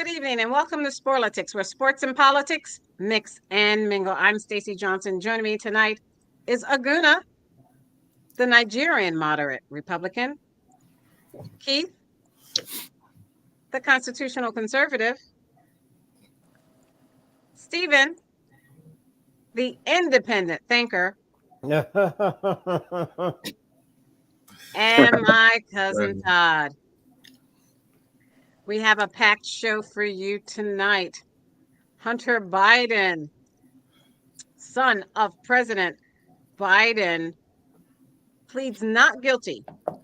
Good evening and welcome to Sporlitiks, where sports and politics mix and mingle. I'm Stacey Johnson. Joining me tonight is Aguna, the Nigerian moderate Republican, Keith, the constitutional conservative, Stephen, the independent thinker, and my cousin Todd. We have a packed show for you tonight. Hunter Biden, son of President Biden, pleads not guilty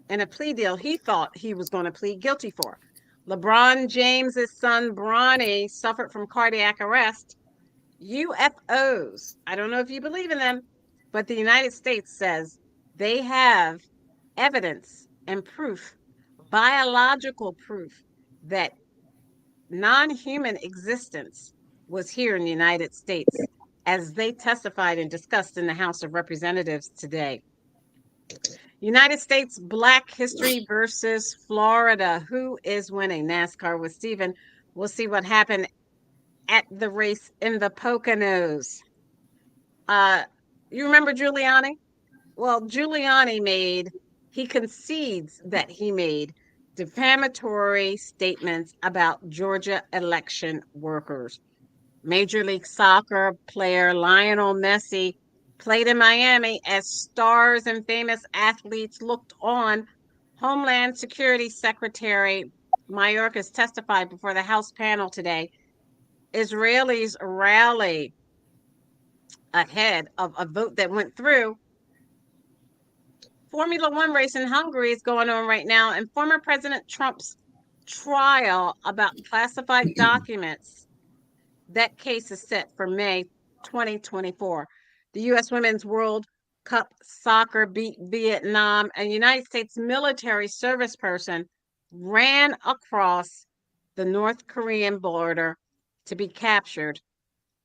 in a plea deal he thought he was going to plead guilty for. LeBron James's son, Bronny, suffered from cardiac arrest. UFOs, I don't know if you believe in them, but the United States says they have evidence and proof, biological proof, that non-human existence was here in the United States, as they testified and discussed in the House of Representatives today. United States Black History versus Florida. Who is winning? NASCAR with Stephen. We'll see what happened at the race in the Poconos. You remember Giuliani? Well, he concedes that he made defamatory statements about Georgia election workers. Major League Soccer player Lionel Messi played in Miami as stars and famous athletes looked on. Homeland Security Secretary Mayorkas testified before the House panel today. Israelis rally ahead of a vote that went through. Formula One race in Hungary is going on right now, and former President Trump's trial about classified documents, that case is set for May 2024. The U.S. Women's World Cup soccer beat Vietnam. A United States military service person ran across the North Korean border to be captured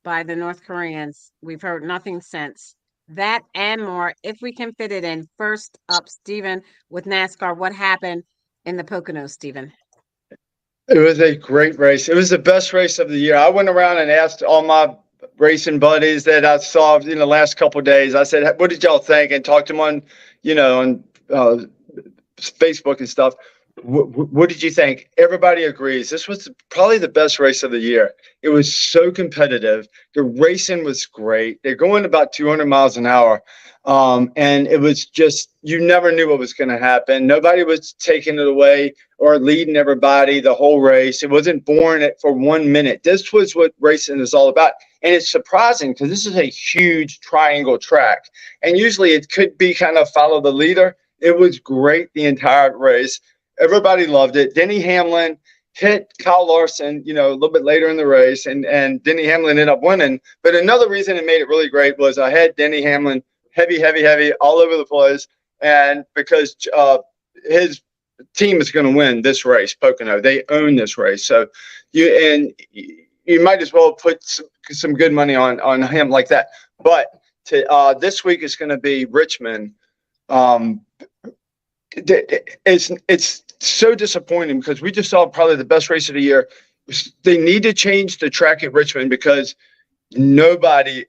by the North Koreans. We've heard nothing since. That and more, if we can fit it in. First up, Stephen, with NASCAR. What happened in the Poconos, Stephen? It was a great race. It was the best race of the year. I went around and asked all my racing buddies that I saw in the last couple of days. I said, "What did y'all think?" And talked to them on Facebook and stuff. What did you think? Everybody agrees. This was probably the best race of the year. It was so competitive. The racing was great. They're going about 200 miles an hour. And it was just, you never knew what was going to happen. Nobody was taking it away or leading everybody the whole race. It wasn't boring for 1 minute. This was what racing is all about. And it's surprising because this is a huge triangle track. And usually it could be kind of follow the leader. It was great the entire race. Everybody loved it. Denny Hamlin hit Kyle Larson, a little bit later in the race, and Denny Hamlin ended up winning. But another reason it made it really great was I had Denny Hamlin heavy all over the place, and because his team is going to win this race, Pocono. They own this race, so you might as well put some good money on him like that. But this week is going to be Richmond. It's so disappointing because we just saw probably the best race of the year. They need to change the track at Richmond because nobody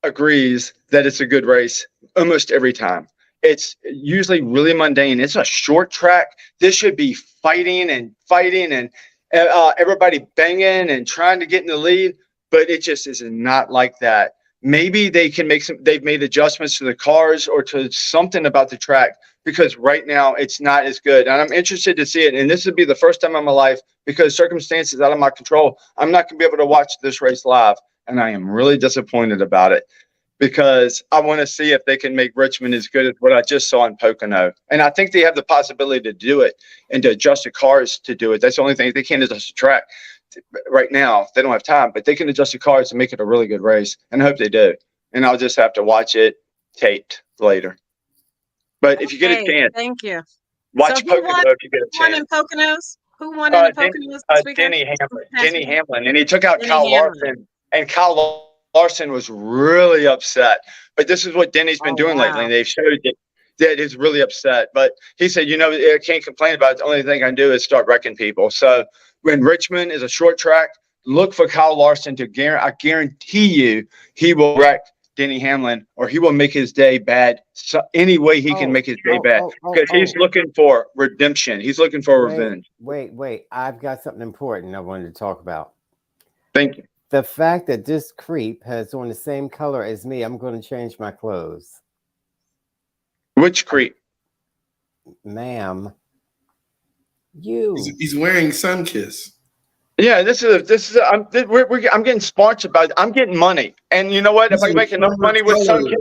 agrees that it's a good race almost every time. It's usually really mundane. It's a short track. This should be fighting and everybody banging and trying to get in the lead, but it just is not like that. Maybe they can they've made adjustments to the cars or to something about the track, because right now it's not as good. And I'm interested to see it. And this would be the first time in my life, because circumstances out of my control, I'm not going to be able to watch this race live. And I am really disappointed about it because I want to see if they can make Richmond as good as what I just saw in Pocono. And I think they have the possibility to do it and to adjust the cars to do it. That's the only thing. They can't adjust the track right now. They don't have time, but they can adjust the cars to make it a really good race. And I hope they do. And I'll just have to watch it taped later. But if you get a chance, thank you. Watch Pocono if you get a chance. Who won in Poconos? Who won in the Poconos this weekend? Denny Hamlin. And he took out Kyle Larson. And Kyle Larson was really upset. But this is what Denny's been doing lately. And they've showed that he's really upset. But he said, I can't complain about it. The only thing I can do is start wrecking people. So when Richmond is a short track, look for Kyle Larson to I guarantee you he will wreck Denny Hamlin, or he will make his day bad. So any way he can make his day bad, because he's looking for redemption. He's looking for revenge. Wait. I've got something important I wanted to talk about. Thank you. The fact that this creep has on the same color as me, I'm going to change my clothes. Which creep? Ma'am. You. He's wearing Sunkiss. Yeah, I'm getting sponsored by. I'm getting money, and you know what? If I make enough money with Sunkiss,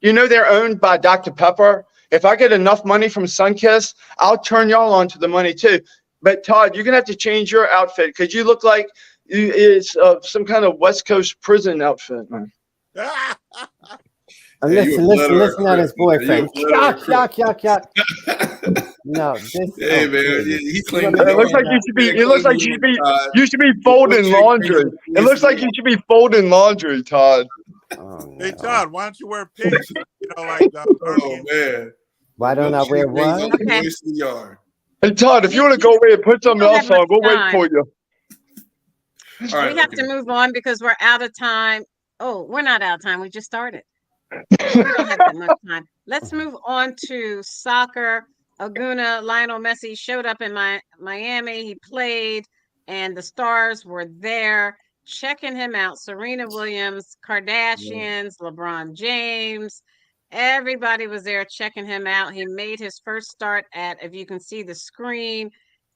you know they're owned by Dr. Pepper. If I get enough money from Sunkiss, I'll turn y'all on to the money too. But Todd, you're gonna have to change your outfit because you look like it's some kind of West Coast prison outfit, man. Listen on his boyfriend. Yuck. No, this. Hey man, he claimed it looks like you should be. It looks like you should be folding laundry. It looks like you should be folding laundry, Todd. Oh, no. Hey Todd, why don't you wear pink? Like oh man. Why don't I wear what? Okay. Hey Todd, if you want to go away and put something else on, we'll wait for you. All right, we have to move on because we're out of time. Oh, we're not out of time. We just started. We don't have that much time. Let's move on to soccer. Aguna, Lionel Messi showed up in Miami. He played, and the stars were there checking him out. Serena Williams, Kardashians, LeBron James, everybody was there checking him out. He made his first start at, if you can see the screen,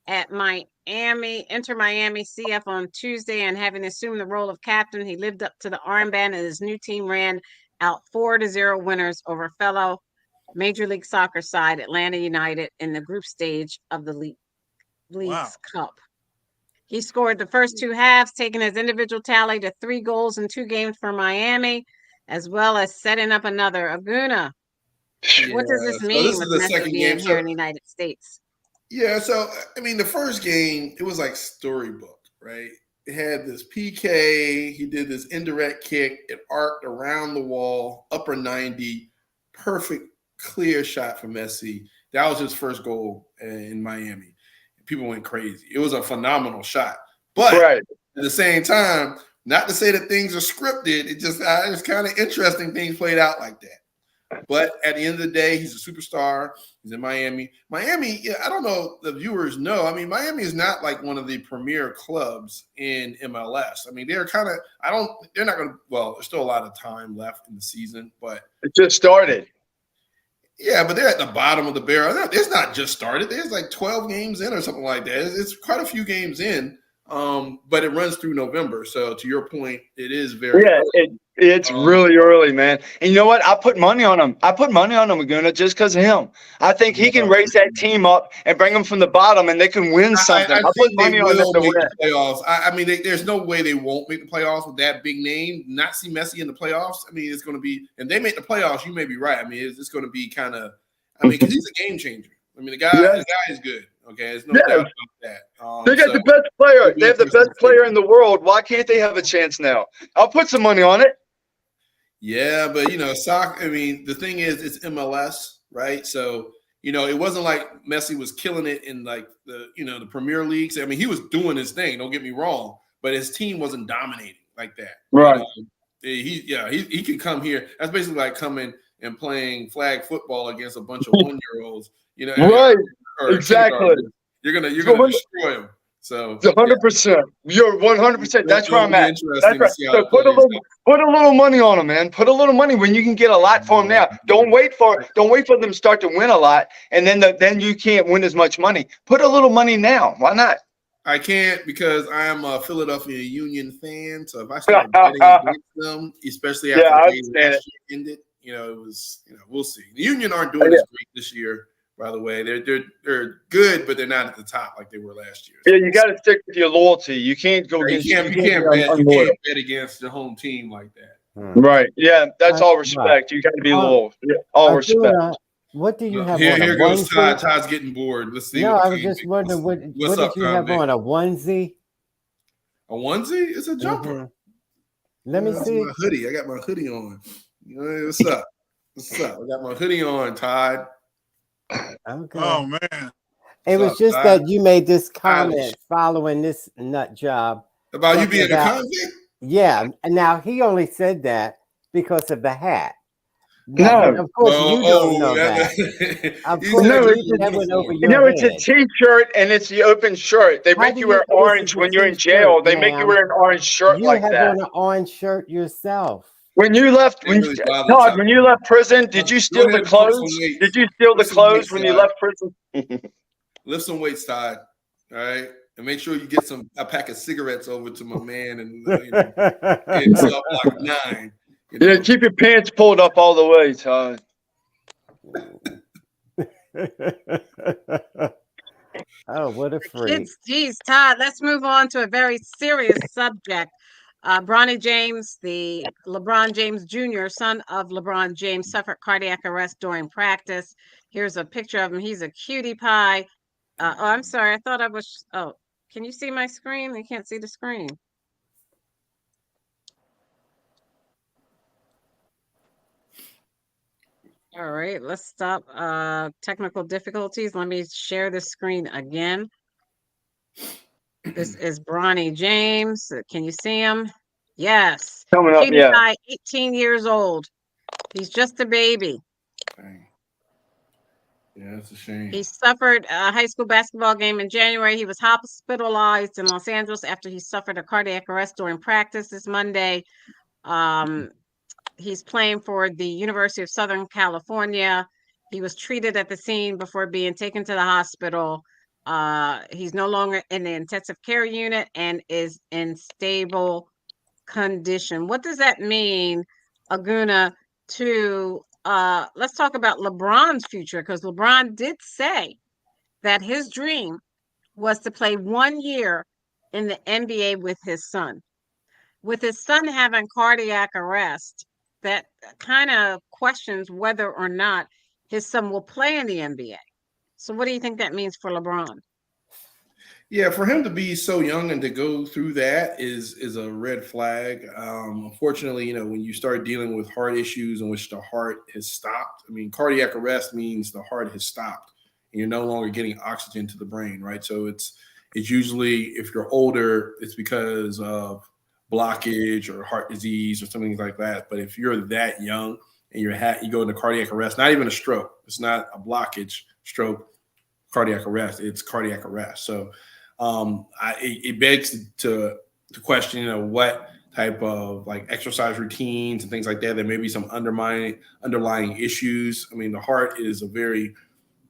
at Inter Miami CF on Tuesday, and having assumed the role of captain, he lived up to the armband, and his new team ran out 4-0 winners over fellow Major League Soccer side Atlanta United in the group stage of the League's Cup. He scored the first two halves, taking his individual tally to 3 goals in 2 games for Miami, as well as setting up another. Aguna, what does this mean with Messi being here in the United States? Yeah, so I mean, the first game, it was like storybook, right? It had this PK. He did this indirect kick. It arced around the wall, upper 90, perfect, clear shot for Messi. That was his first goal in Miami. People went crazy. It was a phenomenal shot. But at the same time, not to say that things are scripted. It's kind of interesting things played out like that. But at the end of the day, he's a superstar. He's in Miami. Miami, yeah, I don't know if the viewers know. I mean, Miami is not like one of the premier clubs in MLS. I mean, they're kind of, they're not going to, well, there's still a lot of time left in the season, but. It just started. Yeah, but they're at the bottom of the barrel. It's not just started. There's like 12 games in or something like that. It's quite a few games in, but it runs through November. So to your point, it is very early. It's really early, man. And you know what? I put money on him. Aguna, just because of him. I think he can raise that team up and bring them from the bottom, and they can win something. I put money on them to win. Playoffs. I mean, there's no way they won't make the playoffs with that big name. Not see Messi in the playoffs. I mean, it's going to be, and they make the playoffs. You may be right. I mean, it's going to be kind of. I mean, because he's a game changer. I mean, the guy is good. Okay, there's no doubt about that. They got the best player. They have the best player in the world. Why can't they have a chance now? I'll put some money on it. Yeah, but soccer. I mean, the thing is, it's MLS, right? So it wasn't like Messi was killing it in like the Premier Leagues. I mean, he was doing his thing. Don't get me wrong, but his team wasn't dominating like that. Right? He can come here. That's basically like coming and playing flag football against a bunch of 1-year-olds. Right? Exactly. You're gonna destroy them. So 100%. You're 100%. That's where I'm at. That's right. So put a little money on them, man. Put a little money when you can get a lot for them now. Don't wait for them to start to win a lot, and then you can't win as much money. Put a little money now. Why not? I can't because I am a Philadelphia Union fan. So if I start betting against them, especially after the game ended, it was we'll see. The Union aren't doing as great this year. By the way, they're good, but they're not at the top like they were last year. Yeah, you got to stick with your loyalty. You can't go against. You can't bet against the home team like that. Right? Yeah, that's all respect. You got to be loyal. All respect. What do you have on? Here goes Todd. Todd's getting bored. Let's see. No, I was just wondering what did you have on? A onesie? A onesie? It's a jumper. Let me see. My hoodie. I got my hoodie on. What's up? What's up? I got my hoodie on, Todd. Okay. Oh man. It was What's up, just Todd? that you made this comment Stylish. following this nut job. About you talking being a about- convict? Yeah, and now he only said that because of the hat. Now, No. but of course, you don't know that. Of He course, said No, you, it's that went over uniform. your No, it's a head. T-shirt and it's the open shirt. They How make do you wear this orange is a when you're in t-shirt, jail. They make you ma'am. wear an orange shirt You like have that. on an orange shirt yourself. When you left, Didn't really bother Todd, Todd. when you left prison, did you Go steal the ahead and pump some clothes? weights. Did you steal the Lift some clothes weights, when you Todd. left prison? Lift some weights, Todd. All right, and make sure you get a pack of cigarettes over to my man and in cell block 9. You know? Yeah, keep your pants pulled up all the way, Todd. Oh, what a freak. Kids, geez, Todd, let's move on to a very serious subject. Bronny James, the LeBron James Jr., son of LeBron James, suffered cardiac arrest during practice. Here's a picture of him. He's a cutie pie. Oh, I'm sorry. I thought I was. Oh, can you see my screen? I can't see the screen. All right, let's stop technical difficulties. Let me share the screen again. This is Bronny James. Can you see him? Yes. Coming up, Cutie yeah. pie, 18 years old. He's just a baby. Dang. Yeah, that's a shame. He suffered a high school basketball game in January. He was hospitalized in Los Angeles after he suffered a cardiac arrest during practice this Monday. He's playing for the University of Southern California. He was treated at the scene before being taken to the hospital. He's no longer in the intensive care unit and is in stable condition. What does that mean, Aguna, to let's talk about LeBron's future, because LeBron did say that his dream was to play 1 year in the NBA with his son. With his son having cardiac arrest, that kind of questions whether or not his son will play in the NBA. So what do you think that means for LeBron? Yeah, for him to be so young and to go through that is a red flag. Unfortunately, when you start dealing with heart issues in which the heart has stopped, I mean, cardiac arrest means the heart has stopped and you're no longer getting oxygen to the brain, right? So it's usually, if you're older, it's because of blockage or heart disease or something like that. But if you're that young and you go into cardiac arrest, not even a stroke, it's not a blockage, stroke, cardiac arrest, it's cardiac arrest. So it begs to question, what type of like exercise routines and things like that. There may be some underlying issues. I mean, the heart is a very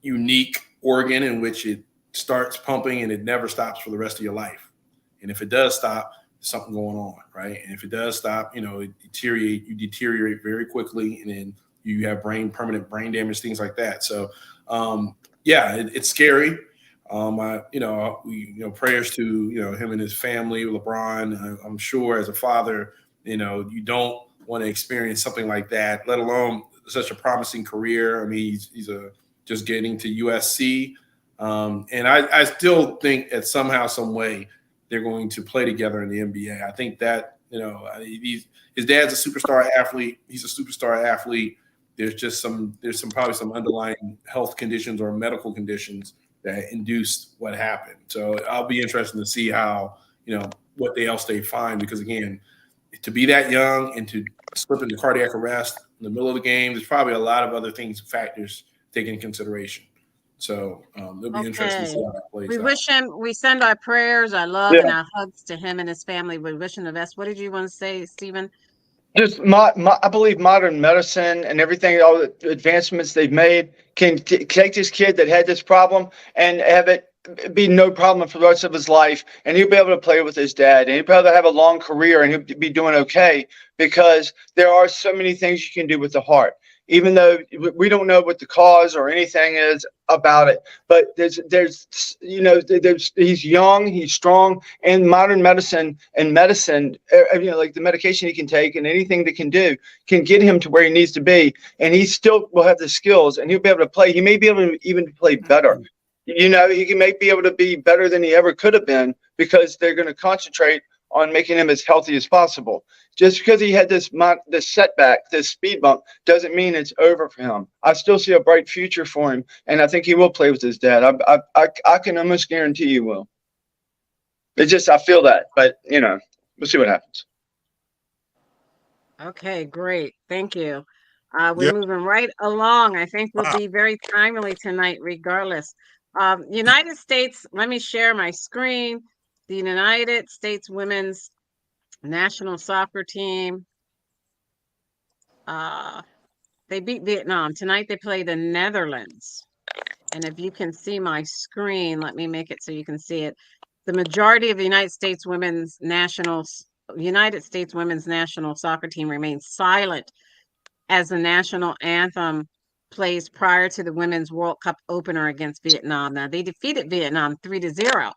unique organ in which it starts pumping and it never stops for the rest of your life. And if it does stop, there's something going on, you if it does stop, you deteriorate very quickly, and then you have permanent brain damage, things like that. So, it's scary. Prayers to, him and his family, LeBron. I'm sure as a father, you don't want to experience something like that, let alone such a promising career. I mean, he's just getting to USC. And I still think that somehow, some way, they're going to play together in the NBA. I think that, his dad's a superstar athlete. He's a superstar athlete. There's probably some underlying health conditions or medical conditions that induced what happened. So I'll be interested to see how, what else they find, because again, to be that young and to slip into cardiac arrest in the middle of the game, there's probably a lot of other factors taken into consideration. So it'll be interesting to see how that plays out. We send our prayers, our love, and our hugs to him and his family. We wish him the best. What did you want to say, Stephen? Just I believe modern medicine and everything, all the advancements they've made can take this kid that had this problem and have it be no problem for the rest of his life. And he'll be able to play with his dad, and he'll be able to have a long career, and he'll be doing okay, because there are so many things you can do with the heart, even though we don't know what the cause or anything is about it. But he's young, he's strong, and modern medicine like the medication he can take and anything that can get him to where he needs to be. And he still will have the skills, and he'll be able to play. He may be able to even play better. He may be able to be better than he ever could have been, because they're going to concentrate on making him as healthy as possible. Just because he had this setback, this speed bump, doesn't mean it's over for him. I still see a bright future for him, and I think he will play with his dad. I can almost guarantee he will. It's just I feel that, but we'll see what happens. Okay, great. Thank you. We're Yeah. moving right along. I think we'll be very timely tonight, regardless. United States, let me share my screen. The United States women's national soccer team. They beat Vietnam. Tonight they play the Netherlands. And if you can see my screen, let me make it so you can see it. The majority of the United States women's national soccer team remains silent as the national anthem plays prior to the Women's World Cup opener against Vietnam. Now, they defeated Vietnam 3-0.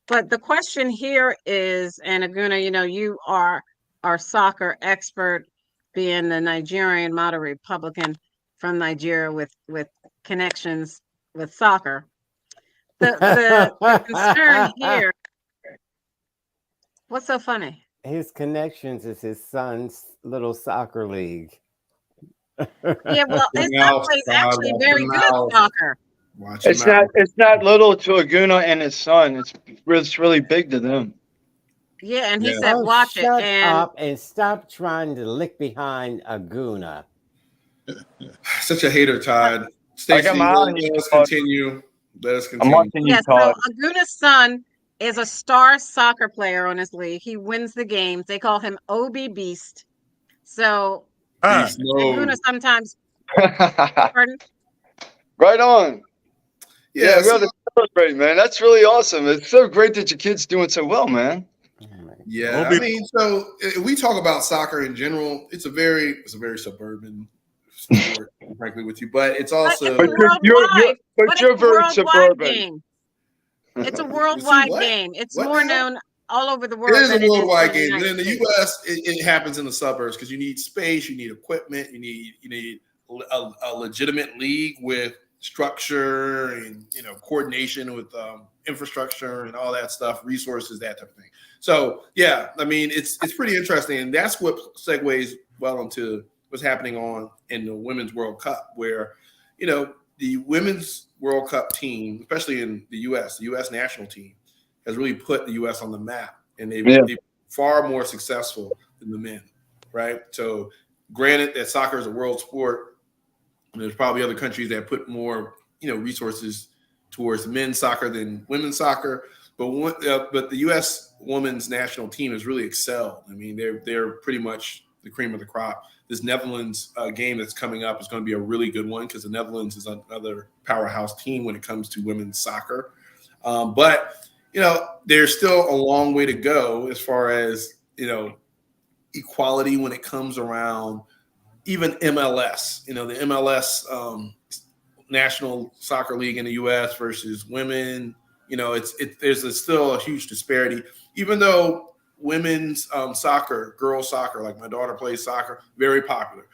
But the question here is, and Aguna, you are our soccer expert, being the Nigerian model Republican from Nigeria with connections with soccer. The concern here, what's so funny? His connections is his son's little soccer league. Yeah, well, his son plays actually very good soccer. It's not little to Aguna and his son. It's really big to them. Yeah, and he said, "Watch it." Shut And up and stop trying to lick behind Aguna. Such a hater, Todd. Stacey, let us continue. I'm watching you, Todd. So Aguna's son is a star soccer player on his league. He wins the games. They call him OB Beast. So Aguna sometimes. Pardon? Right on. Yeah, we ought to celebrate, man. That's really awesome. It's so great that your kid's doing so well, man. Yeah, I mean, so we talk about soccer in general. It's a very suburban sport, frankly, with you, but it's also you're very suburban. Game. It's a worldwide game. It's more known all over the world. It is a worldwide game. But in the U.S., it happens in the suburbs because you need space, you need equipment, you need a legitimate league with structure and coordination with infrastructure and all that stuff, resources, that type of thing. So yeah, I mean it's pretty interesting, and that's what segues well into what's happening in the Women's World Cup, where the Women's World Cup team, especially in the U.S., the U.S. national team, has really put the U.S. on the map, and they're far more successful than the men, right? So granted that soccer is a world sport, and there's probably other countries that put more resources towards men's soccer than women's soccer, but the U.S. women's national team has really excelled. I mean, they're pretty much the cream of the crop. This Netherlands game that's coming up is going to be a really good one because the Netherlands is another powerhouse team when it comes to women's soccer. But there's still a long way to go as far as equality when it comes around even MLS. The MLS National Soccer League in the U.S. versus women. There's still a huge disparity, even though women's soccer, girls soccer, like my daughter plays soccer, very popular.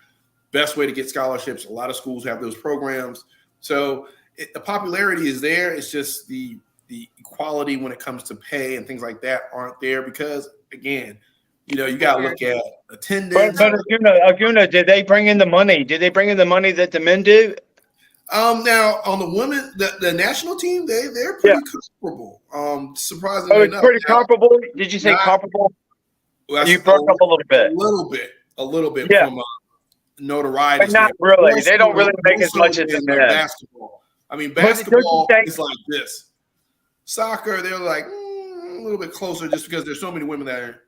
Best way to get scholarships. A lot of schools have those programs. So the popularity is there. It's just the equality when it comes to pay and things like that aren't there because, again, you got to look at attendance. But Aguna, did they bring in the money? Did they bring in the money that the men do? Now on the women, the national team, they're pretty comparable. Surprisingly enough, pretty comparable. Did you say comparable? You broke up a little bit. A little bit from notoriety. But not really. They don't really make as much as the men. Basketball. I mean, basketball is like this. Soccer, they're like a little bit closer, just because there's so many women that are,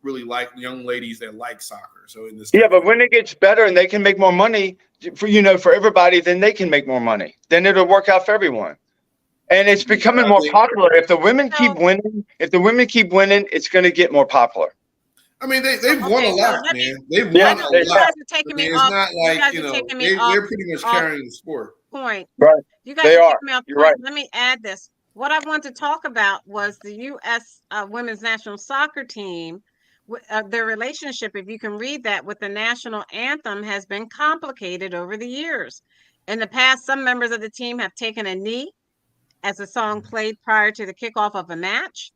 really like young ladies that like soccer. So in this, but when it gets better and they can make more money for everybody, then they can make more money. Then it'll work out for everyone. And it's becoming more popular. If the women keep winning, it's going to get more popular. I mean, they've won a lot, man. They've won a lot. You guys are taking me off. They're pretty much carrying the sport. Point. Right. You guys are taking me off. You're right. Let me add this. What I want to talk about was the U.S. Women's National Soccer Team. Their relationship, if you can read that, with the national anthem has been complicated over the years. In the past, some members of the team have taken a knee as the song played prior to the kickoff of a match.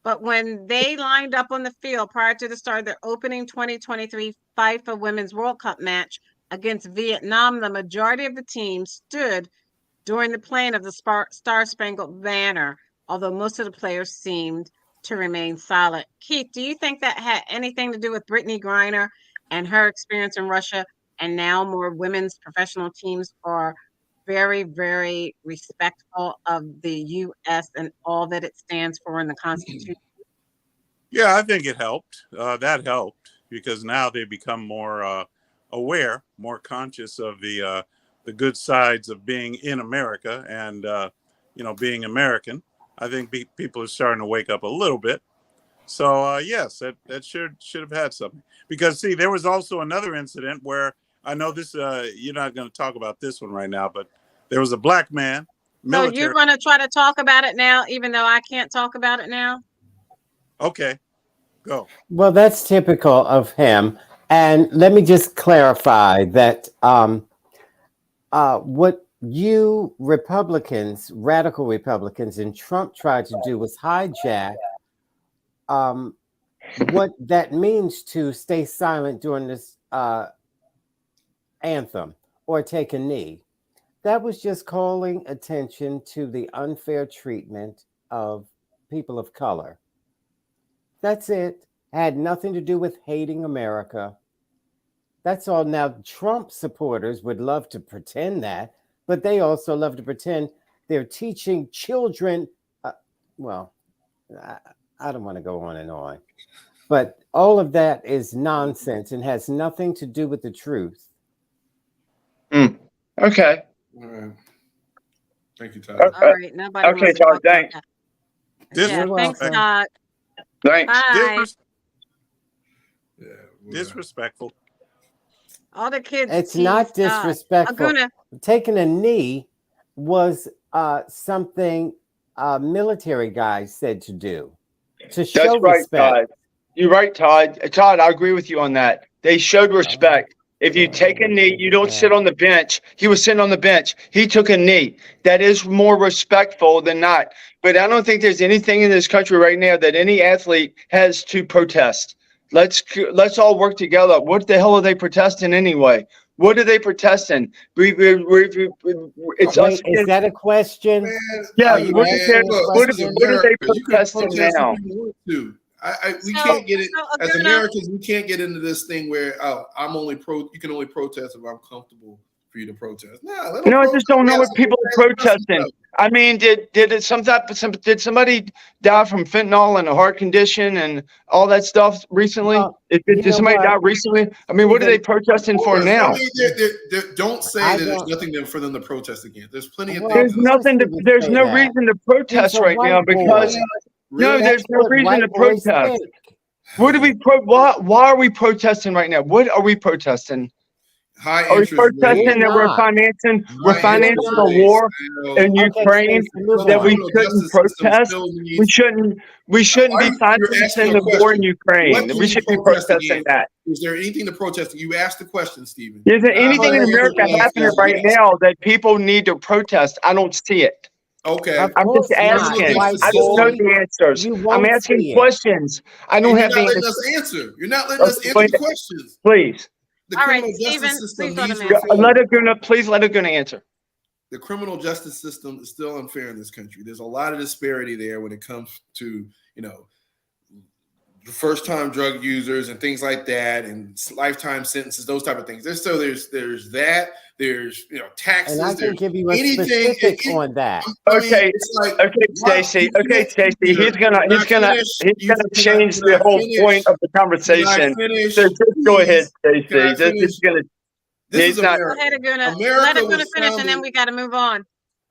But when they lined up on the field prior to the start of their opening 2023 FIFA Women's World Cup match against Vietnam, the majority of the team stood during the playing of the Star-Spangled Banner, although most of the players seemed to remain silent. Keith, do you think that had anything to do with Brittany Griner and her experience in Russia, and now more women's professional teams are very, very respectful of the U.S. and all that it stands for in the Constitution? Yeah, I think it helped. That helped because now they become more aware, more conscious of the good sides of being in America and being American. I think people are starting to wake up a little bit. So yes, that should have had something. Because see, there was also another incident where I know this. You're not going to talk about this one right now, but there was a black man, military. So you're going to try to talk about it now, even though I can't talk about it now? Okay, go. Well, that's typical of him. And let me just clarify that what you Republicans, radical Republicans, and Trump tried to do was hijack what that means to stay silent during this anthem or take a knee. That was just calling attention to the unfair treatment of people of color. That's it. Had nothing to do with hating America. That's all. Now, Trump supporters would love to pretend that, but they also love to pretend they're teaching children. I don't want to go on and on, but all of that is nonsense and has nothing to do with the truth. Okay. All right. Thank you, Todd. Okay. All right. Nobody Okay, wants to Todd, talk about thanks. that. Yeah, thanks, welcome. Todd. Thanks. Bye. Yeah, Disrespectful. All the kids. It's not teased Todd. disrespectful. Aguna, Taking a knee was something military guys said to do to show That's right, respect. Todd. You're right, Todd. Todd, I agree with you on that. They showed respect. If you take a knee, you don't sit on the bench. He was sitting on the bench. He took a knee. That is more respectful than not. But I don't think there's anything in this country right now that any athlete has to protest. Let's all work together. What the hell are they protesting anyway? What are they protesting? It's us. Wait, is that a question? Man, Yeah, Are you what asking are a question? they You can protesting protest now? if you want to. We So- can't get it so as Aguna- Americans. We can't get into this thing where you can only protest if I'm comfortable for you to protest. Nah, let them No, I protest. just don't know what people are protesting. themselves. I mean, did somebody die from fentanyl and a heart condition and all that stuff recently? Well, you Did know somebody what? die recently? I mean, what are they protesting for Of course. now? I mean, don't say I that there's don't- nothing there for them to protest against. There's plenty of Well, There's things. nothing to. Of course you would There's say no that. reason to protest He's a right now white because boy. no, Really? there's no what reason to white boys protest. think. What do we why are we protesting right now? What are we protesting? High Are we interest protesting rates. that we're not. financing High interest a rates. war in Okay, Ukraine Stacey, move that we on. Criminal shouldn't justice system protest? still needs- We shouldn't Why be you're financing asking the a war in question. Ukraine. What can We you should be protest protesting against? that. Is there anything to protest? You asked the question, Stephen. Is there anything in Answer America the happening question. right now that people need to protest? I don't see it. Okay. Of I'm just course not, asking. white I don't know boy. the answers. You I'm won't asking see it. questions. I And don't you're have not the letting answers. us answer. You're not letting us answer Wait, the questions. please. The All right, criminal Stephen, justice system please let needs him answer. reform. Please let her answer. The criminal justice system is still unfair in this country. There's a lot of disparity there when it comes to, first-time drug users and things like that, and lifetime sentences, those type of things. There's that. There's taxes. And I can there's give you a anything- specific on that. I mean, Okay, it's like, Okay, why- Stacey. you Okay, can't- Stacey. He's Can gonna I finish? change Can I the whole finish? point of the Can I conversation. finish? So just go ahead, Please? Can I Stacey. finish? Just gonna. This He's is not- Go America. ahead, Aguna. America Let Aguna was finish, and then founded- we got to move on.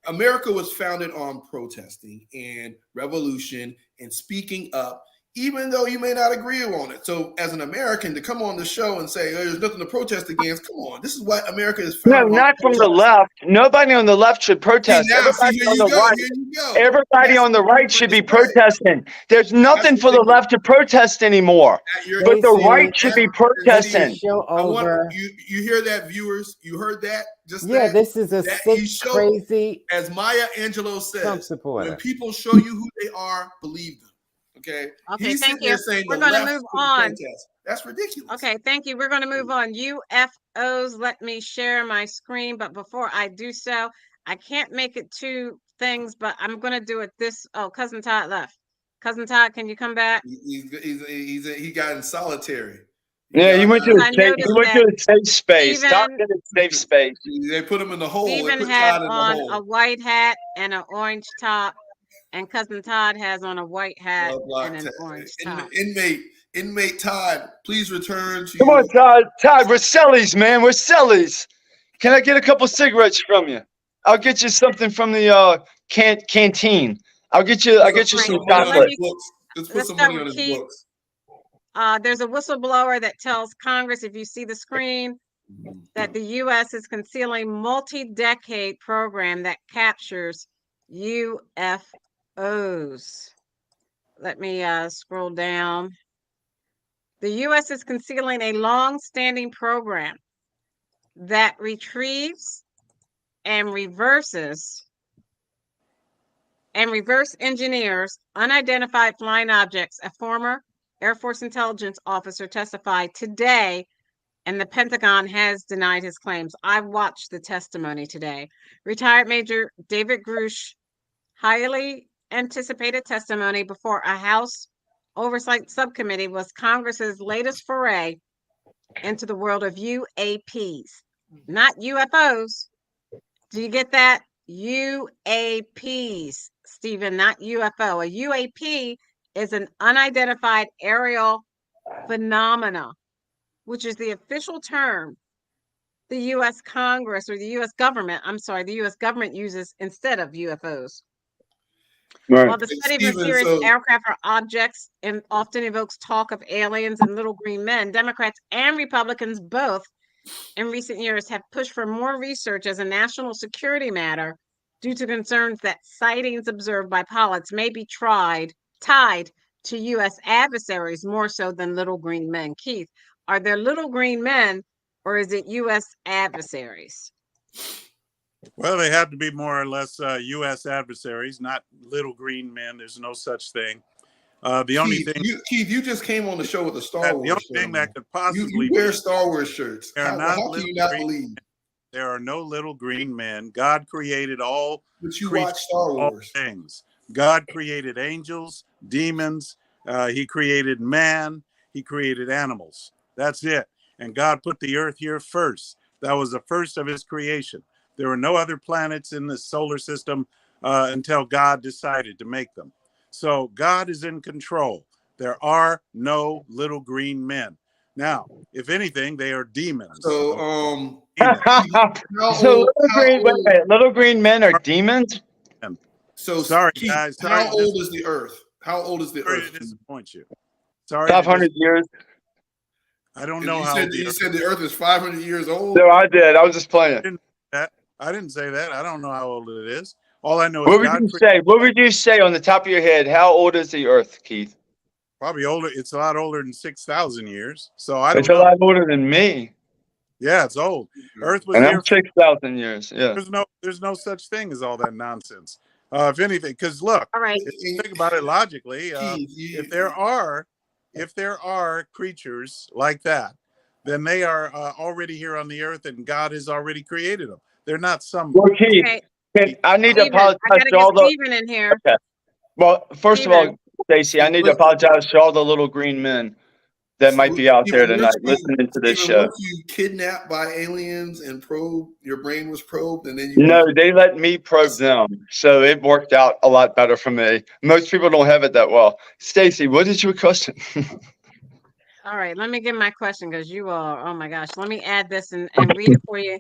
America was founded on protesting and revolution and speaking up, even though you may not agree on it. So as an American, to come on the show and say, there's nothing to protest against, come on. This is what America is No, founded on. not from the left. Nobody on the left should protest. Now, see, Everybody here on you the go. right. Here you go. Everybody That's on the right what should be it's right. protesting. There's nothing That's for the what they- left to protest anymore. You're- But the Stacey, right should be protesting. Show I want over. you hear that, viewers? You heard that? Just Yeah, that? this is a that sick, he showed- crazy As Maya Angelou Trump says, supporter. when people show you who they are, believe them. Okay. Okay, He's thank sitting there you. saying We're the going to left move couldn't on. protest. That's ridiculous. Okay, thank you. We're going to move on. UFOs, let me share my screen. But before I do so, I can't make it two things, but I'm going to do it this. Oh, Cousin Todd left. Cousin Todd, can you come back? He got in solitary. Yeah, he went to I a safe, noticed that safe space. Todd Stephen, in a safe space. They put him in the hole. They Stephen put had Todd in the on hole. a white hat and an orange top, and Cousin Todd has on a white hat and an orange top. Inmate Todd, please return to Come on, Todd. Todd, we're sellies, man. We're sellies. Can I get a couple cigarettes from you? I'll get you something from the canteen. I'll get you some chocolate. Let's put Let's some start money on with his Keith. books. There's a whistleblower that tells Congress, if you see the screen, that the U.S. is concealing multi-decade program that captures UFOs. Let me scroll down. The U.S. is concealing a long-standing program that retrieves and reverse engineers unidentified flying objects. A former Air Force intelligence officer testified today, and the Pentagon has denied his claims. I watched the testimony today. Retired Major David Grush, highly anticipated testimony before a House Oversight Subcommittee, was Congress's latest foray into the world of UAPs, not UFOs. Do you get that? UAPs, Stephen, not UFO. A UAP is an unidentified aerial phenomena, which is the official term the U.S. Congress or the U.S. government, the U.S. government uses instead of UFOs. Right. While the study of Stephen, mysterious so- aircraft or objects often evokes talk of aliens and little green men, Democrats and Republicans both in recent years have pushed for more research as a national security matter due to concerns that sightings observed by pilots may be tied to U.S. adversaries more so than little green men. Keith, are there little green men or is it U.S. adversaries? Well, they have to be more or less U.S. adversaries, not little green men. There's no such thing. The only thing, Keith, you just came on the show with a Star Wars. the only thing that could possibly you wear Star Wars shirts. How can you not believe? There are no little green men. God created all. But you watch Star Wars. All things. God created angels, demons. He created man. He created animals. That's it. And God put the earth here first. That was the first of his creation. There were no other planets in the solar system until God decided to make them. So God is in control. There are no little green men. Now, if anything, they are demons. So, little green men are demons? So, sorry, Keith, guys. how old is the Earth? How old is the sorry Earth? to disappoint you. Sorry. 500 years. I don't know how you said the Earth is 500 years old? No, I did. I was just playing. I didn't say that. I don't know how old it is. All I know is What would you say on the top of your head? How old is the Earth, Keith? Probably older. It's a lot older than 6,000 years. So I don't It's know. a lot older than me. Yeah, it's old. Earth was and here. I'm 6,000 years. Yeah. There's no such thing as all that nonsense. If anything, because look, all right. if you think about it logically, if there are creatures like that, then they are already here on the earth, and God has already created them. They're not some. Well, Keith, I need to apologize to all the. Stephen in here. Okay. Well, first of all, Stacey, I need to apologize to all the little green men that might be out there tonight listening to this show. Were you kidnapped by aliens and probed? Your brain was probed, and then No, they let me probe them, so it worked out a lot better for me. Most people don't have it that well. Stacey, what is your question? All right, let me get my question because you are. Oh my gosh, let me add this and read it for you.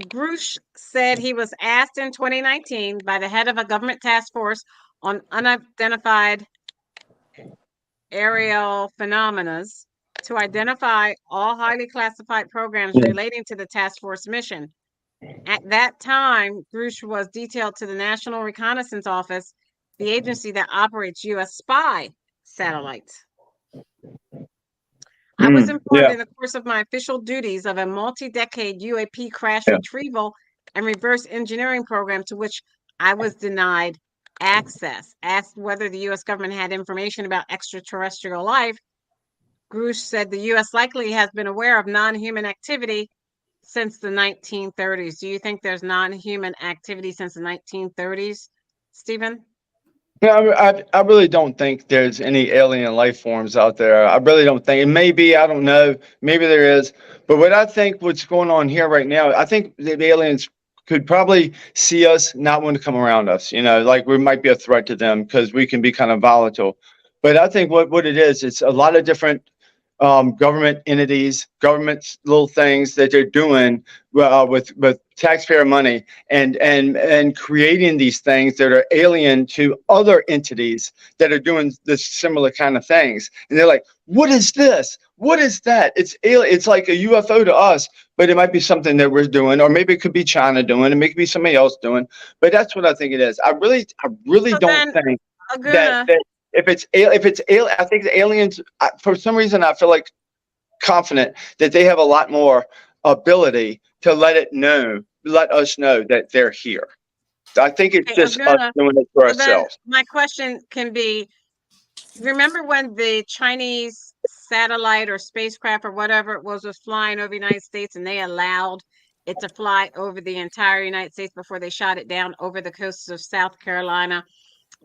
Grush said he was asked in 2019 by the head of a government task force on unidentified aerial phenomena to identify all highly classified programs relating to the task force mission. At that time, Grush was detailed to the National Reconnaissance Office, the agency that operates U.S. spy satellites. I was informed in the course of my official duties of a multi-decade UAP crash retrieval and reverse engineering program to which I was denied access. Asked whether the U.S. government had information about extraterrestrial life, Grush said the U.S. likely has been aware of non-human activity since the 1930s. Do you think there's non-human activity since the 1930s, Stephen? No, I really don't think there's any alien life forms out there. I really don't think. It may be, I don't know. Maybe there is. But what I think what's going on here right now, I think the aliens could probably see us, not want to come around us. Like we might be a threat to them because we can be kind of volatile. But I think what it is, it's a lot of different government entities, government little things that they're doing with taxpayer money and creating these things that are alien to other entities that are doing this similar kind of things. And they're like, what is this? What is that? It's alien. It's like a UFO to us, but it might be something that we're doing, or maybe it could be China doing, it may be somebody else doing. But that's what I think it is. I really So don't then, think Aguna, that if it's alien, I think the aliens. For some reason, I feel like confident that they have a lot more ability to let us know that they're here. I think it's okay, just us Aguna, doing it for so then ourselves. my question can be, remember when the Chinese satellite or spacecraft or whatever it was flying over the United States and they allowed it to fly over the entire United States before they shot it down over the coasts of South Carolina?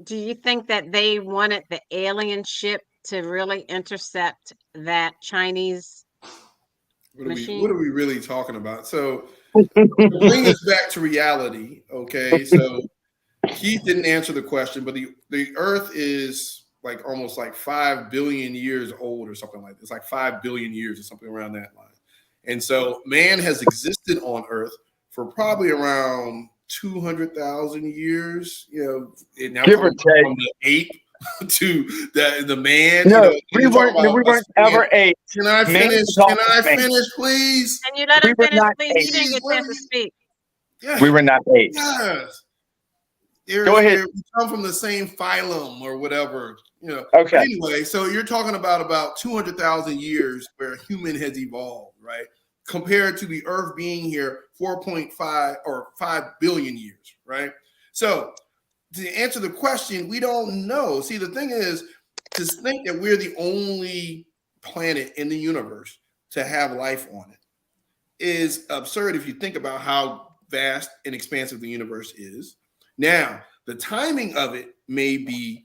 Do you think that they wanted the alien ship to really intercept that Chinese machine? What are we really talking about? So to bring us back to reality, okay? So Keith didn't answer the question, but the Earth is like almost like 5 billion years old or something like this, like 5 billion years or something around that line. And so man has existed on Earth for probably around 200,000 years, and now Give or from take. the ape to the man. No, we we weren't ever apes. Can I Man finish? was Can I always man. finish, please? Can you let We him were finish, not please? apes. You didn't get a chance to speak. Yeah. We were not apes. Yes. Go ahead. We come from the same phylum or whatever, Okay. Anyway, so you're talking about 200,000 years where human has evolved, right? Compared to the Earth being here 4.5 or 5 billion years, right? So to answer the question, we don't know. See, the thing is, to think that we're the only planet in the universe to have life on it is absurd if you think about how vast and expansive the universe is. Now, the timing of it may be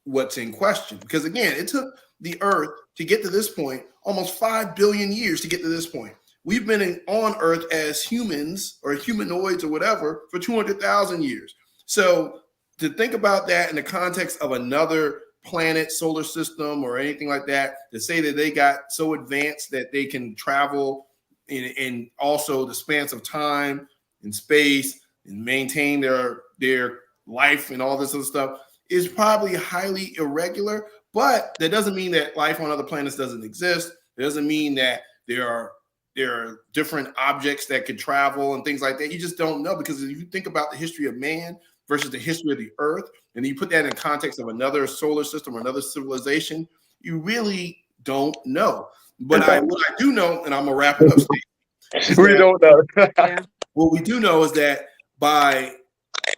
what's in question, because again, it took the Earth to get to this point almost 5 billion years to get to this point. We've been on Earth as humans or humanoids or whatever for 200,000 years. So to think about that in the context of another planet, solar system, or anything like that, to say that they got so advanced that they can travel in also the spans of time and space and maintain their life and all this other stuff is probably highly irregular. But that doesn't mean that life on other planets doesn't exist. It doesn't mean that there are different objects that could travel and things like that. You just don't know, because if you think about the history of man versus the history of the Earth, and you put that in context of another solar system or another civilization, you really don't know. But what I do know, and I'm gonna wrap it up, Steve, We don't know. Yeah. what we do know is that by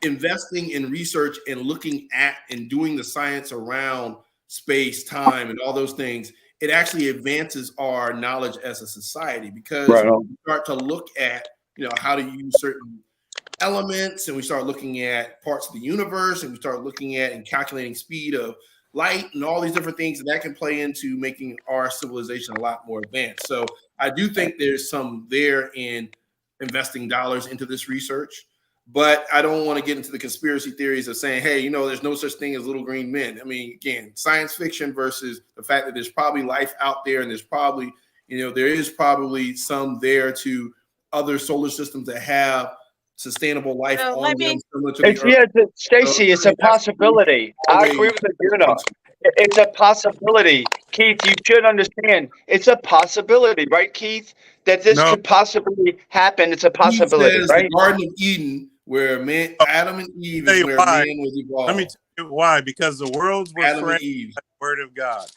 investing in research and looking at and doing the science around space, time, and all those things, it actually advances our knowledge as a society, because Right on. we start to look at how to use certain elements, and we start looking at parts of the universe, and we start looking at and calculating speed of light and all these different things, and that can play into making our civilization a lot more advanced. So I do think there's some there in investing dollars into this research, but I don't want to get into the conspiracy theories of saying, hey, there's no such thing as little green men. I mean, again, science fiction versus the fact that there's probably life out there, and there's probably, there is probably some there to other solar systems that have sustainable life So on let them, me- similar to the Earth. Yeah, Stacy, it's a possibility. I agree with you. It's a possibility. Keith, you should understand. It's a possibility, right, Keith? That this No. could possibly happen. It's a He possibility, says right? the Garden of Eden, where Adam and Eve Tell is you where why. man was evolved. Let me tell you why. Because the worlds were Adam framed and Eve. by the word of God.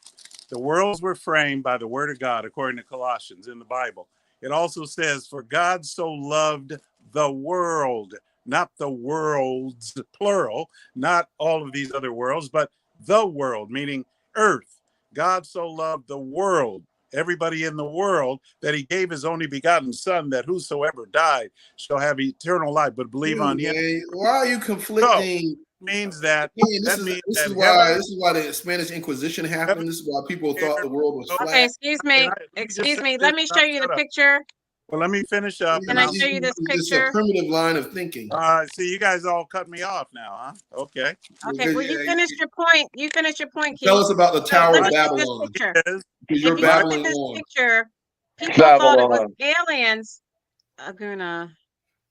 The worlds were framed by the word of God, according to Colossians in the Bible. It also says, for God so loved the world not the worlds, plural, not all of these other worlds, but the world, meaning earth. God so loved the world, everybody in the world, that he gave his only begotten son, that whosoever died shall have eternal life, but believe on him. Man, why are you So conflicting? means that This is heaven, why the Spanish Inquisition heaven happened. This is why people thought the cares. world was Okay, flat. excuse Can me. I, let me just Excuse say me. this Let me and show I'll you the shut up. picture. Well, let me finish up and Can I I'll. show you this It's a picture? primitive line of thinking. See, you guys all cut me off now, huh? Okay. Okay, well, you finished your point. You finished your point, Tell Keith. us about the So Tower let of me show you this Babylon, picture. Is because If you're you look at babbling this on. picture, people thought it was Babylon. aliens. Aguna.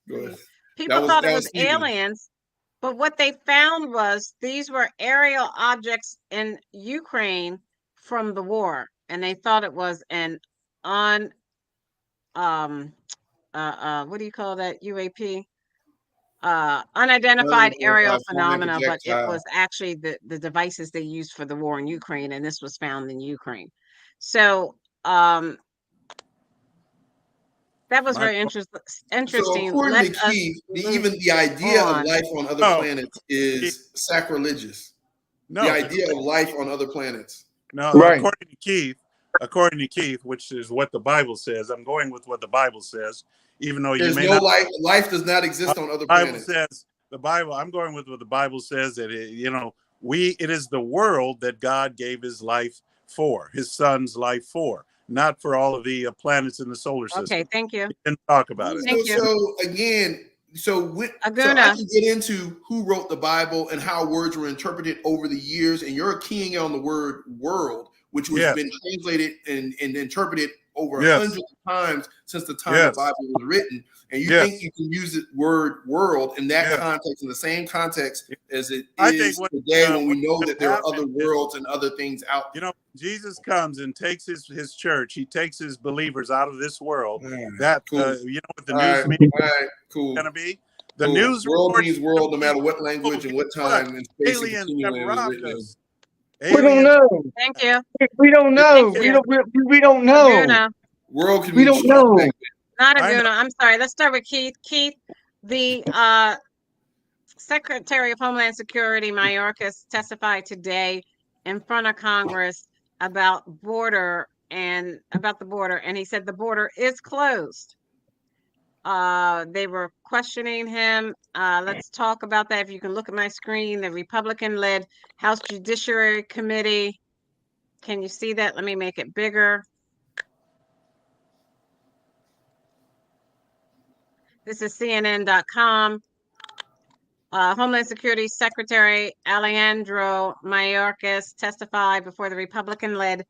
Go ahead. People thought it that was Stephen. aliens, but what they found was these were aerial objects in Ukraine from the war, and they thought it was an what do you call that, UAP? Unidentified aerial Unidentified flying phenomena, but it projectile. was actually the devices they used for the war in Ukraine, and this was found in Ukraine. So that was my very So interesting. according Let to us Keith, move even the idea of on. life on other no, planets is sacrilegious. The no, idea of life on other planets. no. Right. According to Keith, which is what the Bible says. I'm going with what the Bible says, even though you There's may no not. life. Life does not exist on other The Bible planets. says the Bible. I'm going with what the Bible says that it is the world that God gave his life for, his son's life for, not for all of the planets in the solar system. Okay, thank you. We didn't talk about it. Thank you. So again, so I Aguna. can get into who wrote the Bible and how words were interpreted over the years, and you're keying on the word "world," which was Yes. been translated and interpreted over Yes. hundreds of times since the time Yes. the Bible was written. And you Yes. think you can use the word "world" in that Yes. context, in the same context as it I think is what today, when we know what that there are happened other is, worlds and other things out there. Jesus comes and takes his church. He takes his believers out of this world. All right, That cool. what the All news right, media all right, cool. is going to be. The Cool. news World reports means world, no matter what language and what time and space and aliens have continuum it was robbed written in. us. We don't Aliens. know. Thank you. We don't know. Thank We you. don't. We don't know. Aguna. World can We mean don't strong know. penguin. Not I know. Aguna. I'm sorry. Let's start with Keith. Keith, the Secretary of Homeland Security, Mayorkas, testified today in front of Congress about the border, and he said the border is closed. They were questioning him. Let's talk about that. If you can look at my screen, the Republican-led House Judiciary Committee. Can you see that? Let me make it bigger. This is CNN.com. Homeland Security Secretary Alejandro Mayorkas testified before the Republican-led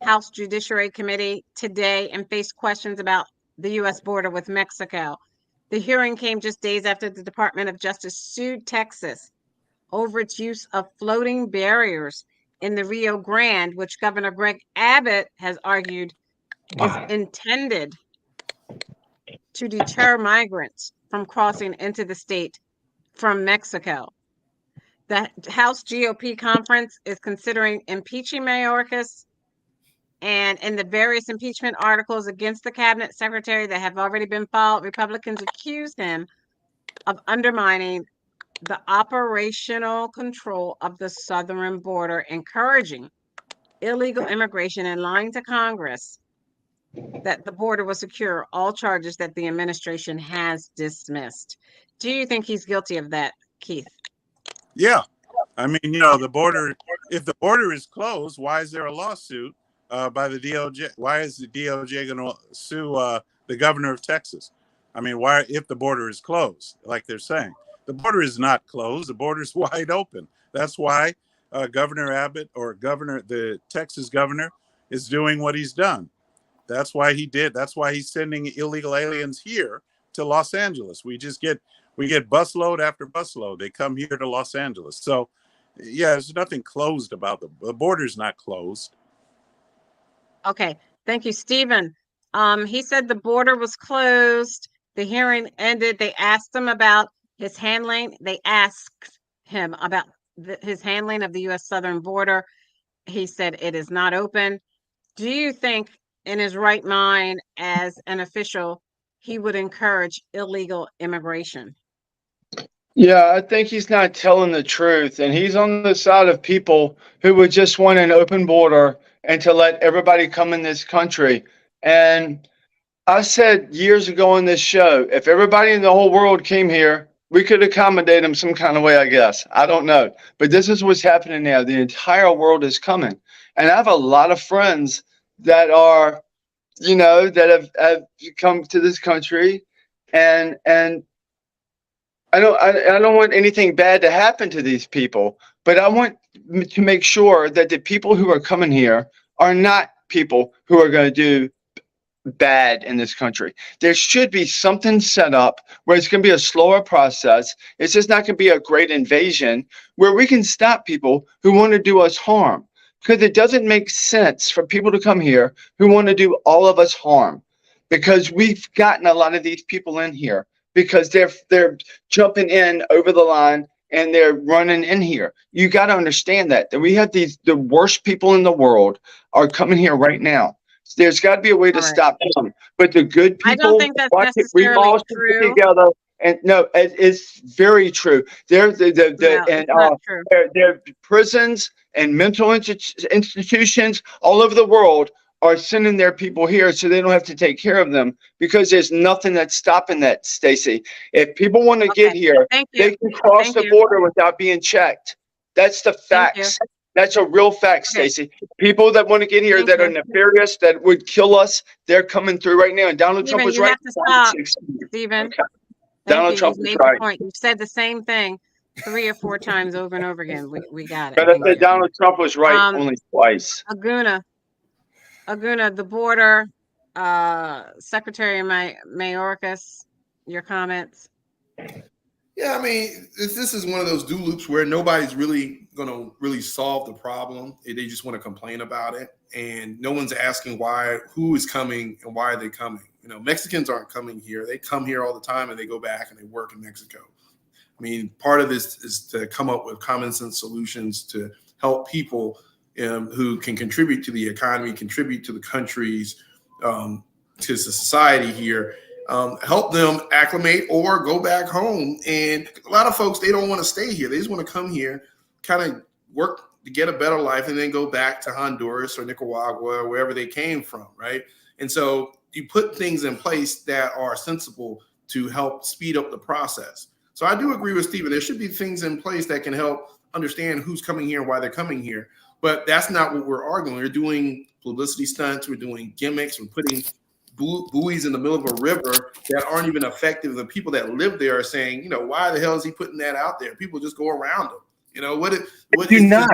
House Judiciary Committee today and faced questions about the U.S. border with Mexico. The hearing came just days after the Department of Justice sued Texas over its use of floating barriers in the Rio Grande, which Governor Greg Abbott has argued is intended to deter migrants from crossing into the state from Mexico. The House GOP conference is considering impeaching Mayorkas, and in the various impeachment articles against the cabinet secretary that have already been filed, Republicans accuse him of undermining the operational control of the southern border, encouraging illegal immigration, and lying to Congress that the border was secure, all charges that the administration has dismissed. Do you think he's guilty of that, Keith? Yeah. I mean, the border, if the border is closed, why is there a lawsuit by the DOJ? Why is the DOJ going to sue the governor of Texas? I mean, why, if the border is closed, like they're saying? The border is not closed. The border is wide open. That's why Governor Abbott, or the Texas governor, is doing what he's done. That's why he did. That's why he's sending illegal aliens here to Los Angeles. We get busload after busload. They come here to Los Angeles. So, yeah, there's nothing closed about the border's not closed. Okay, thank you, Stephen. He said the border was closed. The hearing ended. They asked him about his handling. They asked him about his handling of the U.S. southern border. He said it is not open. Do you think, in his right mind, as an official, he would encourage illegal immigration? Yeah, I think he's not telling the truth, and he's on the side of people who would just want an open border and to let everybody come in this country. And I said years ago on this show, if everybody in the whole world came here, we could accommodate them some kind of way, I guess. I don't know. But this is what's happening now. The entire world is coming. And I have a lot of friends that are, that have come to this country, and I don't want anything bad to happen to these people, but I want to make sure that the people who are coming here are not people who are going to do bad in this country. There should be something set up where it's going to be a slower process. It's just not going to be a great invasion where we can stop people who want to do us harm. Because it doesn't make sense for people to come here who want to do all of us harm. Because we've gotten a lot of these people in here because they're jumping in over the line and they're running in here. You got to understand that we have the worst people in the world are coming here right now. There's got to be a way to stop them. But the good people, I don't think that's we all necessarily should true. get together. And no, it's very true. They're No, and it's not true. their prisons and mental institutions all over the world are sending their people here so they don't have to take care of them because there's nothing that's stopping that, Stacey. If people want to get here, Thank they you. can cross Thank the you. border without being checked. That's the Thank you. facts. That's a real fact, Okay. Stacey. People that want to get here Thank that are you. nefarious, that would kill us, they're coming through right now. And Donald Trump Stephen, was you right. have to stop. Stephen, Okay. thank Donald you. Trump You've was made your right. point. You've said the same thing 3 or 4 times over and over again. We got it. But I Thank said you. Donald Trump was right only twice. Aguna, the border, Secretary Mayorkas, your comments. Yeah, I mean, this is one of those do loops where nobody's really going to really solve the problem. They just want to complain about it. And no one's asking who is coming and why are they coming? Mexicans aren't coming here. They come here all the time and they go back and they work in Mexico. I mean, part of this is to come up with common sense solutions to help people who can contribute to the economy, contribute to the countries, to society here. Help them acclimate or go back home. And a lot of folks, they don't want to stay here. They just want to come here, kind of work to get a better life and then go back to Honduras or Nicaragua or wherever they came from, right? And so you put things in place that are sensible to help speed up the process. So I do agree with Stephen. There should be things in place that can help understand who's coming here and why they're coming here. But that's not what we're arguing. We're doing publicity stunts. We're doing gimmicks. We're putting buoys in the middle of a river that aren't even effective. The people that live there are saying, why the hell is he putting that out there? People just go around them. What is not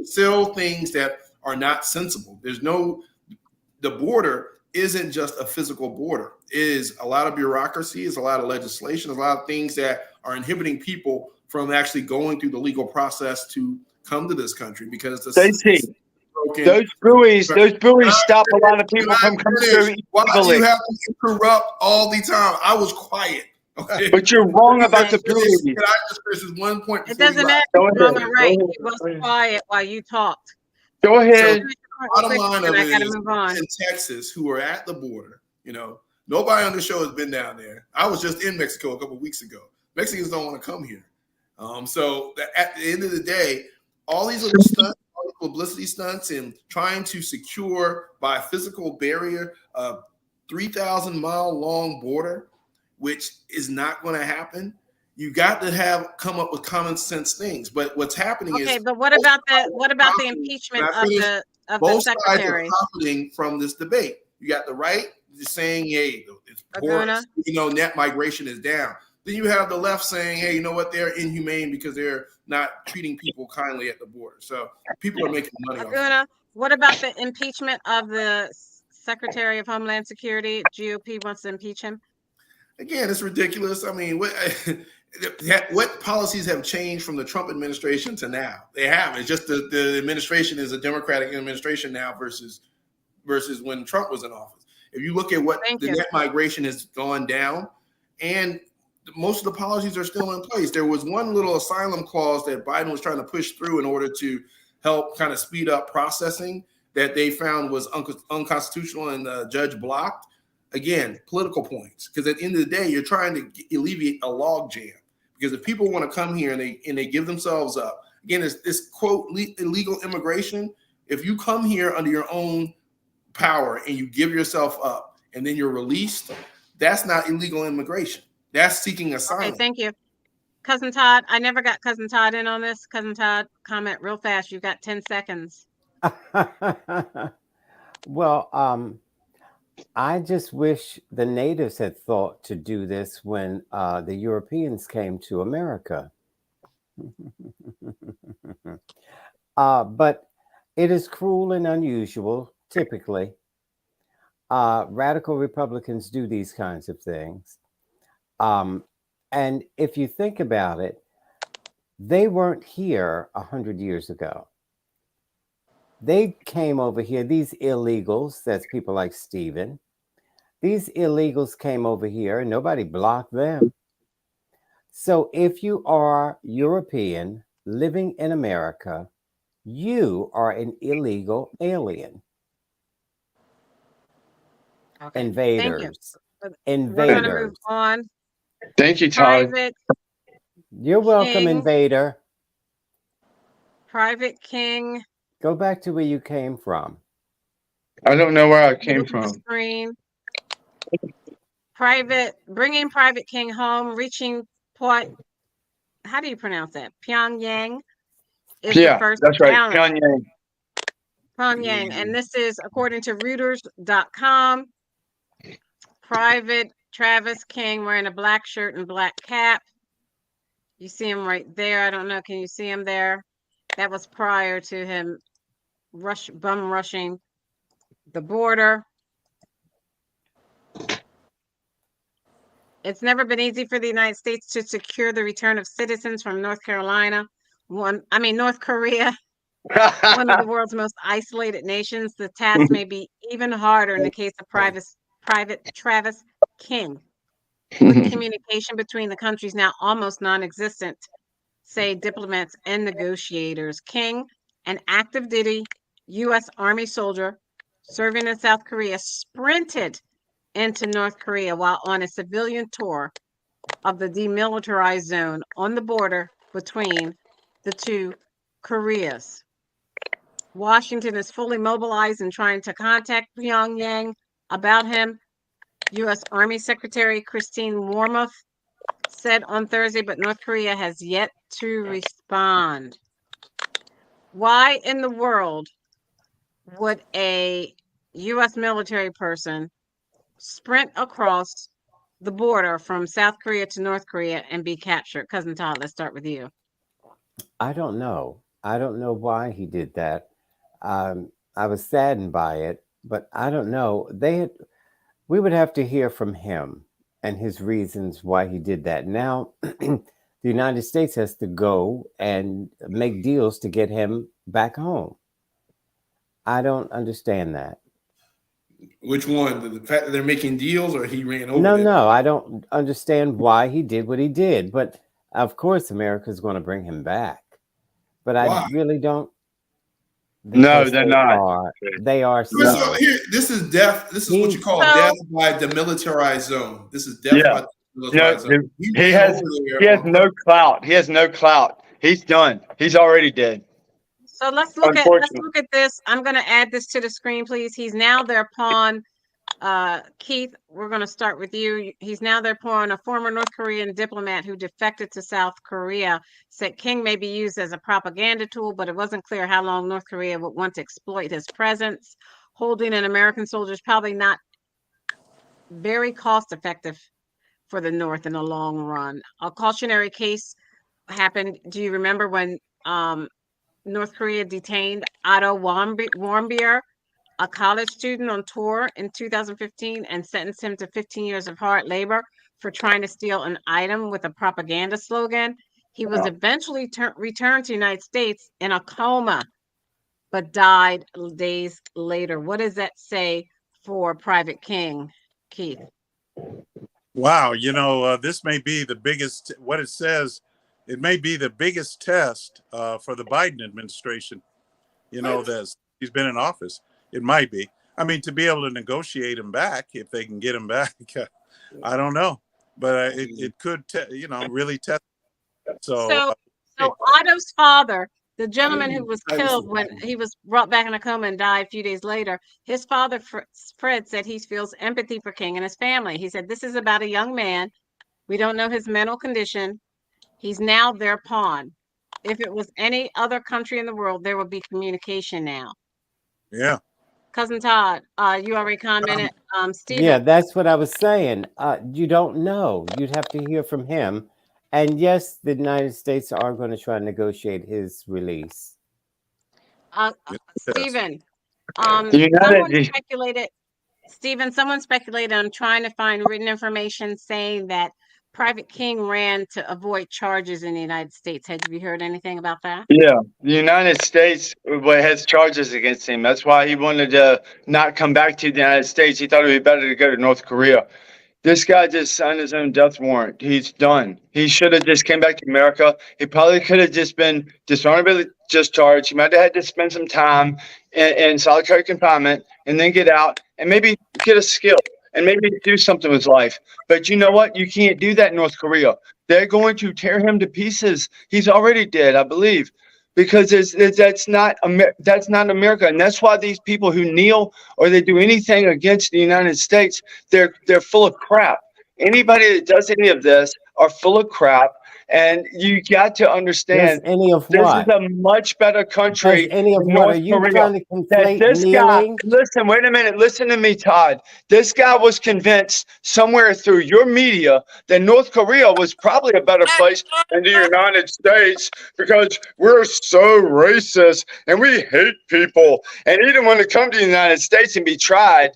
sell things that are not sensible? The border isn't just a physical border. It is a lot of bureaucracy, it's a lot of legislation, a lot of things that are inhibiting people from actually going through the legal process to come to this country because those buoys stop a lot of people from coming through. Why do you have to interrupt all the time? I was quiet. Okay. But you're wrong about the buoys. Can I just finish this one point? It doesn't matter. Wrong or right. He was quiet while you talked. Go ahead. Bottom line of I it gotta is, move on. in Texas, who are at the border, nobody on the show has been down there. I was just in Mexico a couple of weeks ago. Mexicans don't want to come here. So at the end of the day, all these little stunts, all these publicity stunts, and trying to secure by physical barrier a 3,000-mile long border, which is not going to happen. You got to come up with common sense things. But what's happening is but what about the impeachment of the secretary? Sides are profiting from this debate. You got the right saying, "Hey, it's poor. Net migration is down." Then you have the left saying, "Hey, you know what? They're inhumane because they're not treating people kindly at the border." So people are making money off it. What about the impeachment of the Secretary of Homeland Security? GOP wants to impeach him. Again, it's ridiculous. I mean, what policies have changed from the Trump administration to now? They haven't. It's just the administration is a Democratic administration now versus when Trump was in office. If you look at what net migration has gone down, and most of the policies are still in place. There was one little asylum clause that Biden was trying to push through in order to help kind of speed up processing that they found was unconstitutional and the judge blocked. Again, political points, because at the end of the day, you're trying to alleviate a log jam Because if people want to come here and they give themselves up, again, it's this quote illegal immigration. If you come here under your own power and you give yourself up and then you're released, that's not illegal immigration. That's seeking asylum. Okay, thank you. Cousin Todd, I never got Cousin Todd in on this. Cousin Todd, comment real fast. You've got 10 seconds. Well, I just wish the natives had thought to do this when the Europeans came to America. But it is cruel and unusual, typically. Radical Republicans do these kinds of things. And if you think about it, they weren't here 100 years ago. They came over here, these illegals, that's people like Stephen. These illegals came over here and nobody blocked them. So if you are European living in America, you are an illegal alien. Okay. Invaders. Thank you. Invaders. We're going to move on. Thank you, Todd. You're welcome, King. Invader. Private King. Go back to where you came from. I don't know where I came Look at the from. screen. Bringing Private King home, reaching point. How do you pronounce that? Pyongyang is the first that's right. challenge. Pyongyang. And this is according to Reuters.com. Private Travis King wearing a black shirt and black cap. You see him right there. I don't know. Can you see him there? That was prior to him bum rushing the border. It's never been easy for the United States to secure the return of citizens from North Korea, one of the world's most isolated nations. The task may be even harder in the case of Private Travis King. With communication between the countries now almost non-existent, say diplomats and negotiators. King, an active duty U.S. Army soldier serving in South Korea, sprinted into North Korea while on a civilian tour of the demilitarized zone on the border between the two Koreas. Washington is fully mobilized and trying to contact Pyongyang about him. U.S. Army Secretary Christine Wormuth said on Thursday, but North Korea has yet to respond. Why in the world would a U.S. military person sprint across the border from South Korea to North Korea and be captured? Cousin Todd, let's start with you. I don't know. I don't know why he did that. I was saddened by it, but I don't know. We would have to hear from him and his reasons why he did that. Now, the United States has to go and make deals to get him back home. I don't understand that. Which one? The fact that they're making deals, or he ran over? No, I don't understand why he did what he did. But of course, America's going to bring him back. But why? I really don't. No, they're not. They are. So here, this is death. This is what you call death by demilitarized zone. This is death by demilitarized zone. He has no clout. He has no clout. He's done. He's already dead. So let's look at this. I'm going to add this to the screen, please. He's now their pawn. Keith, we're going to start with you. He's now their pawn. A former North Korean diplomat who defected to South Korea said King may be used as a propaganda tool, but it wasn't clear how long North Korea would want to exploit his presence. Holding an American soldier is probably not very cost effective for the North in the long run. A cautionary case happened. Do you remember when North Korea detained Otto Warmbier, a college student on tour in 2015, and sentenced him to 15 years of hard labor for trying to steal an item with a propaganda slogan? He was eventually returned to the United States in a coma, but died days later. What does that say for Private King, Keith? Wow, this may be the biggest, what it says, it may be the biggest test for the Biden administration, that he's been in office. It might be. I mean, to be able to negotiate him back, if they can get him back, I don't know. But it could, really test. So So Otto's father, the gentleman who was I just- killed when he was brought back in a coma and died a few days later, his father, Fred, said he feels empathy for King and his family. He said, this is about a young man. We don't know his mental condition. He's now their pawn. If it was any other country in the world, there would be communication now. yeah, Cousin Todd, you already commented. Stephen. Yeah, that's what I was saying. You don't know. You'd have to hear from him. And yes, the United States are going to try to negotiate his release. Stephen, The United someone speculated. Stephen, someone speculated. I'm trying to find written information saying that Private King ran to avoid charges in the United States. Have you heard anything about that? Yeah, the United States has charges against him. That's why he wanted to not come back to the United States. He thought it would be better to go to North Korea. This guy just signed his own death warrant. He's done. He should have just came back to America. He probably could have just been dishonorably discharged. He might have had to spend some time in solitary confinement and then get out and maybe get a skill and maybe do something with his life. But you know what? You can't do that in North Korea. They're going to tear him to pieces. He's already dead, I believe, because that's not America, and that's why these people who kneel or they do anything against the United States, they're full of crap. Anybody that does any of this are full of crap, and you got to Does understand any of this is what? a much better Does country any of than what? North Are you Korea. trying to That conflate this guy, kneeling? listen, wait a minute, listen to me, Todd. This guy was convinced somewhere through your media that North Korea was probably a better place than the United States because we're so racist and we hate people. And he didn't want to come to the United States and be tried.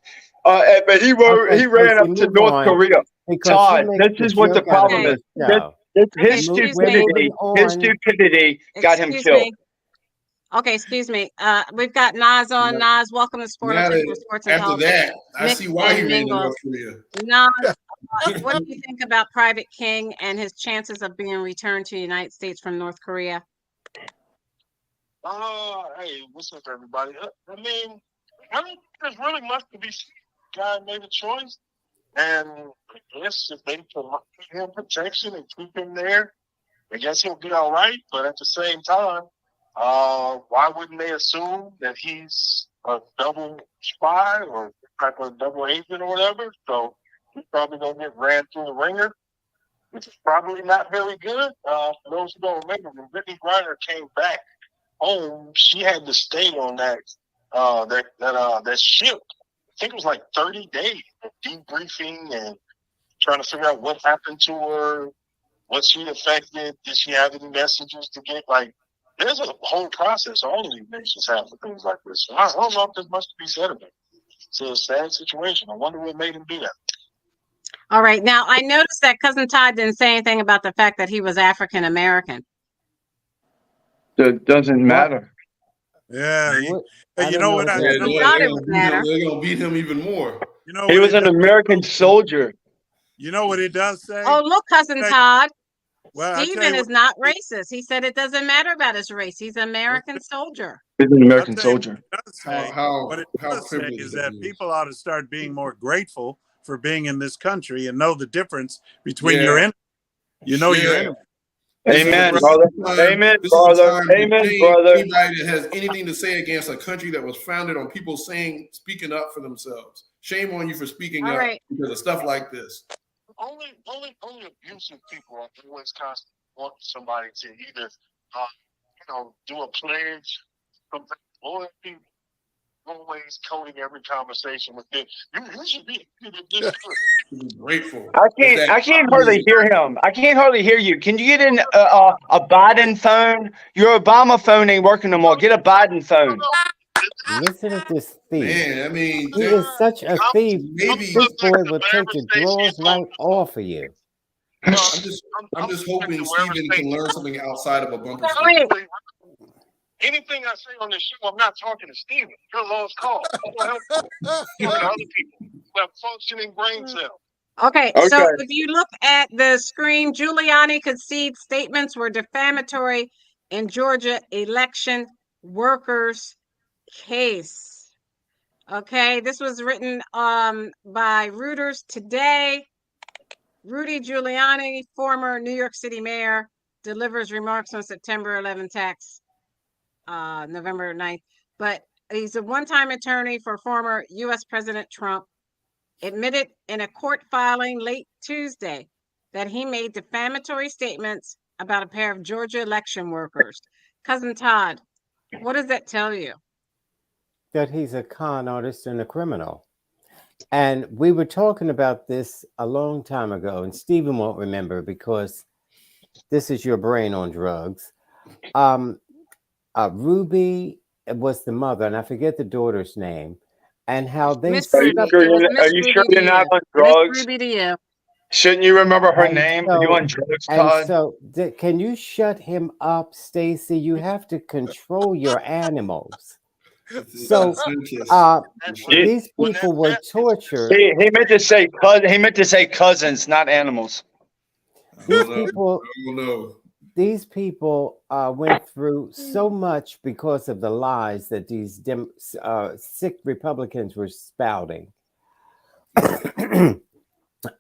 But he Okay, ran Stacey, up to move North on Korea. because she Todd, makes this a is what the joke out of problem Okay. is. the show. Okay, His We're stupidity, moving his on. stupidity got him excuse killed. me. Okay, excuse me. We've got Nas on. Nas, welcome to Now Sporlitiks that for Sports and after Politics. that, I Nick see why he and ran to Mingle. North Korea. Nas, what do you think about Private King and his chances of being returned to the United States from North Korea? Hey, what's up, everybody? I mean, I don't think there's really much to be said. Guy made a choice, and I guess if they provide him protection and keep him there, I guess he'll be all right. But at the same time, why wouldn't they assume that he's a double spy or type of double agent or whatever? So he's probably gonna get ran through the ringer, which is probably not very good. For those who don't remember, when Brittany Griner came back home, she had to stay on that ship. I think it was like 30 days of debriefing and trying to figure out what happened to her, was she affected, did she have any messages to get? Like, there's a whole process all of these nations have for things like this. So I don't know if there's much to be said about it. It's a sad situation. I wonder what made him do that. All right. Now, I noticed that Cousin Todd didn't say anything about the fact that he was African American. It doesn't matter. yeah. What? Hey, I you don't know know what? what I, that you know He what? thought They're it would gonna beat him. matter. They're gonna beat him even more. You know He what was it an does, American soldier. you know what it does say? Oh, look, Cousin Say- Todd. well, I tell Stephen you is what. not racist. He said it doesn't matter about his race. He's an American soldier. He's an I'll American tell you what soldier. it does say. What it How does say privileged is he that is. people ought to start being more grateful for being in this country and know the difference between your Yeah. enemy. You know your Yeah. enemy. This is Amen, the brother. time- Amen, This is the brother. time to Amen, shame brother. anybody that has anything to say against a country that was founded on people speaking up for themselves. Shame on you for speaking All up right. because of stuff like this. Only abusive people are always constantly want somebody to either, do a pledge, something loyalty. Always coding every conversation with this. You should be this. Grateful. I can't hardly hear him. I can't hardly hear you. Can you get in a Biden phone? Your Obama phone ain't working no more. Get a Biden phone. Listen to this thief. Man, I mean, He is such a thief. maybe This boy will take the drawers right off of you. I'm just hoping Steven can learn something outside of a bumper All sticker. right. Anything I say on this show, I'm not talking to Steven. You're a lost cause. I'm talking to other people who have functioning brain cells. Okay, Okay. so if you look at the screen, Giuliani concedes statements were defamatory in Georgia election workers case. Okay, this was written by Reuters today. Rudy Giuliani, former New York City mayor, delivers remarks on September 11 tax, November 9th. But he's a one-time attorney for former U.S. President Trump, admitted in a court filing late Tuesday that he made defamatory statements about a pair of Georgia election workers. Cousin Todd, what does that tell you? That he's a con artist and a criminal. And we were talking about this a long time ago, and Stephen won't remember because this is your brain on drugs. Ruby was the mother, and I forget the daughter's name, and how they Miss Are you Ruby. sure It was you're, Miss are you Ruby sure to you're not you. on Miss drugs? Ruby to you. Shouldn't you remember her And name? Are you so- on drugs, And Todd? so, can you shut him up, Stacy? You have to control your animals. So, these people were tortured. He meant to say cousins, not animals. These people, I don't know. these people went through so much because of the lies that these sick Republicans were spouting.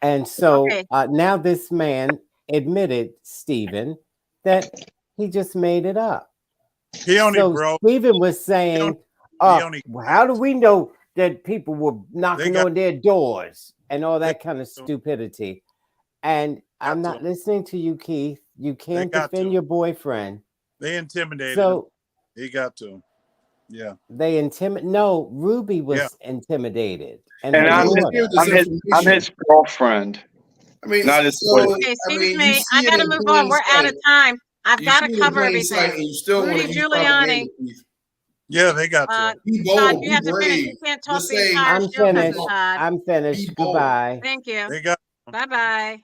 And so Okay. now this man admitted, Stephen, that he just made it up. He only So broke. Stephen was saying, only- how do we know that people were knocking got- on their doors and all that kind of stupidity? And I'm got not to. listening to you, Keith. You can't got defend to. your boyfriend. They intimidated him. So He got to him. Yeah. they intimidate. No, Ruby was Yeah. intimidated, and And her I'm daughter. I'm his girlfriend. I mean, Not his so, boy. Okay, I excuse mean, you me. see I it gotta in move plain on. We're out of sight. time. I've You got see to it in cover plain sight, everything. and you still want Rudy to use Giuliani. propaganda, Keith. Yeah, they got to Uh, him. Be Todd, bold, you be have to finish. brave. You can't talk Just the say, entire I'm show, cousin finished. Todd. I'm finished. Be bold. Goodbye. Thank you. They got Bye bye.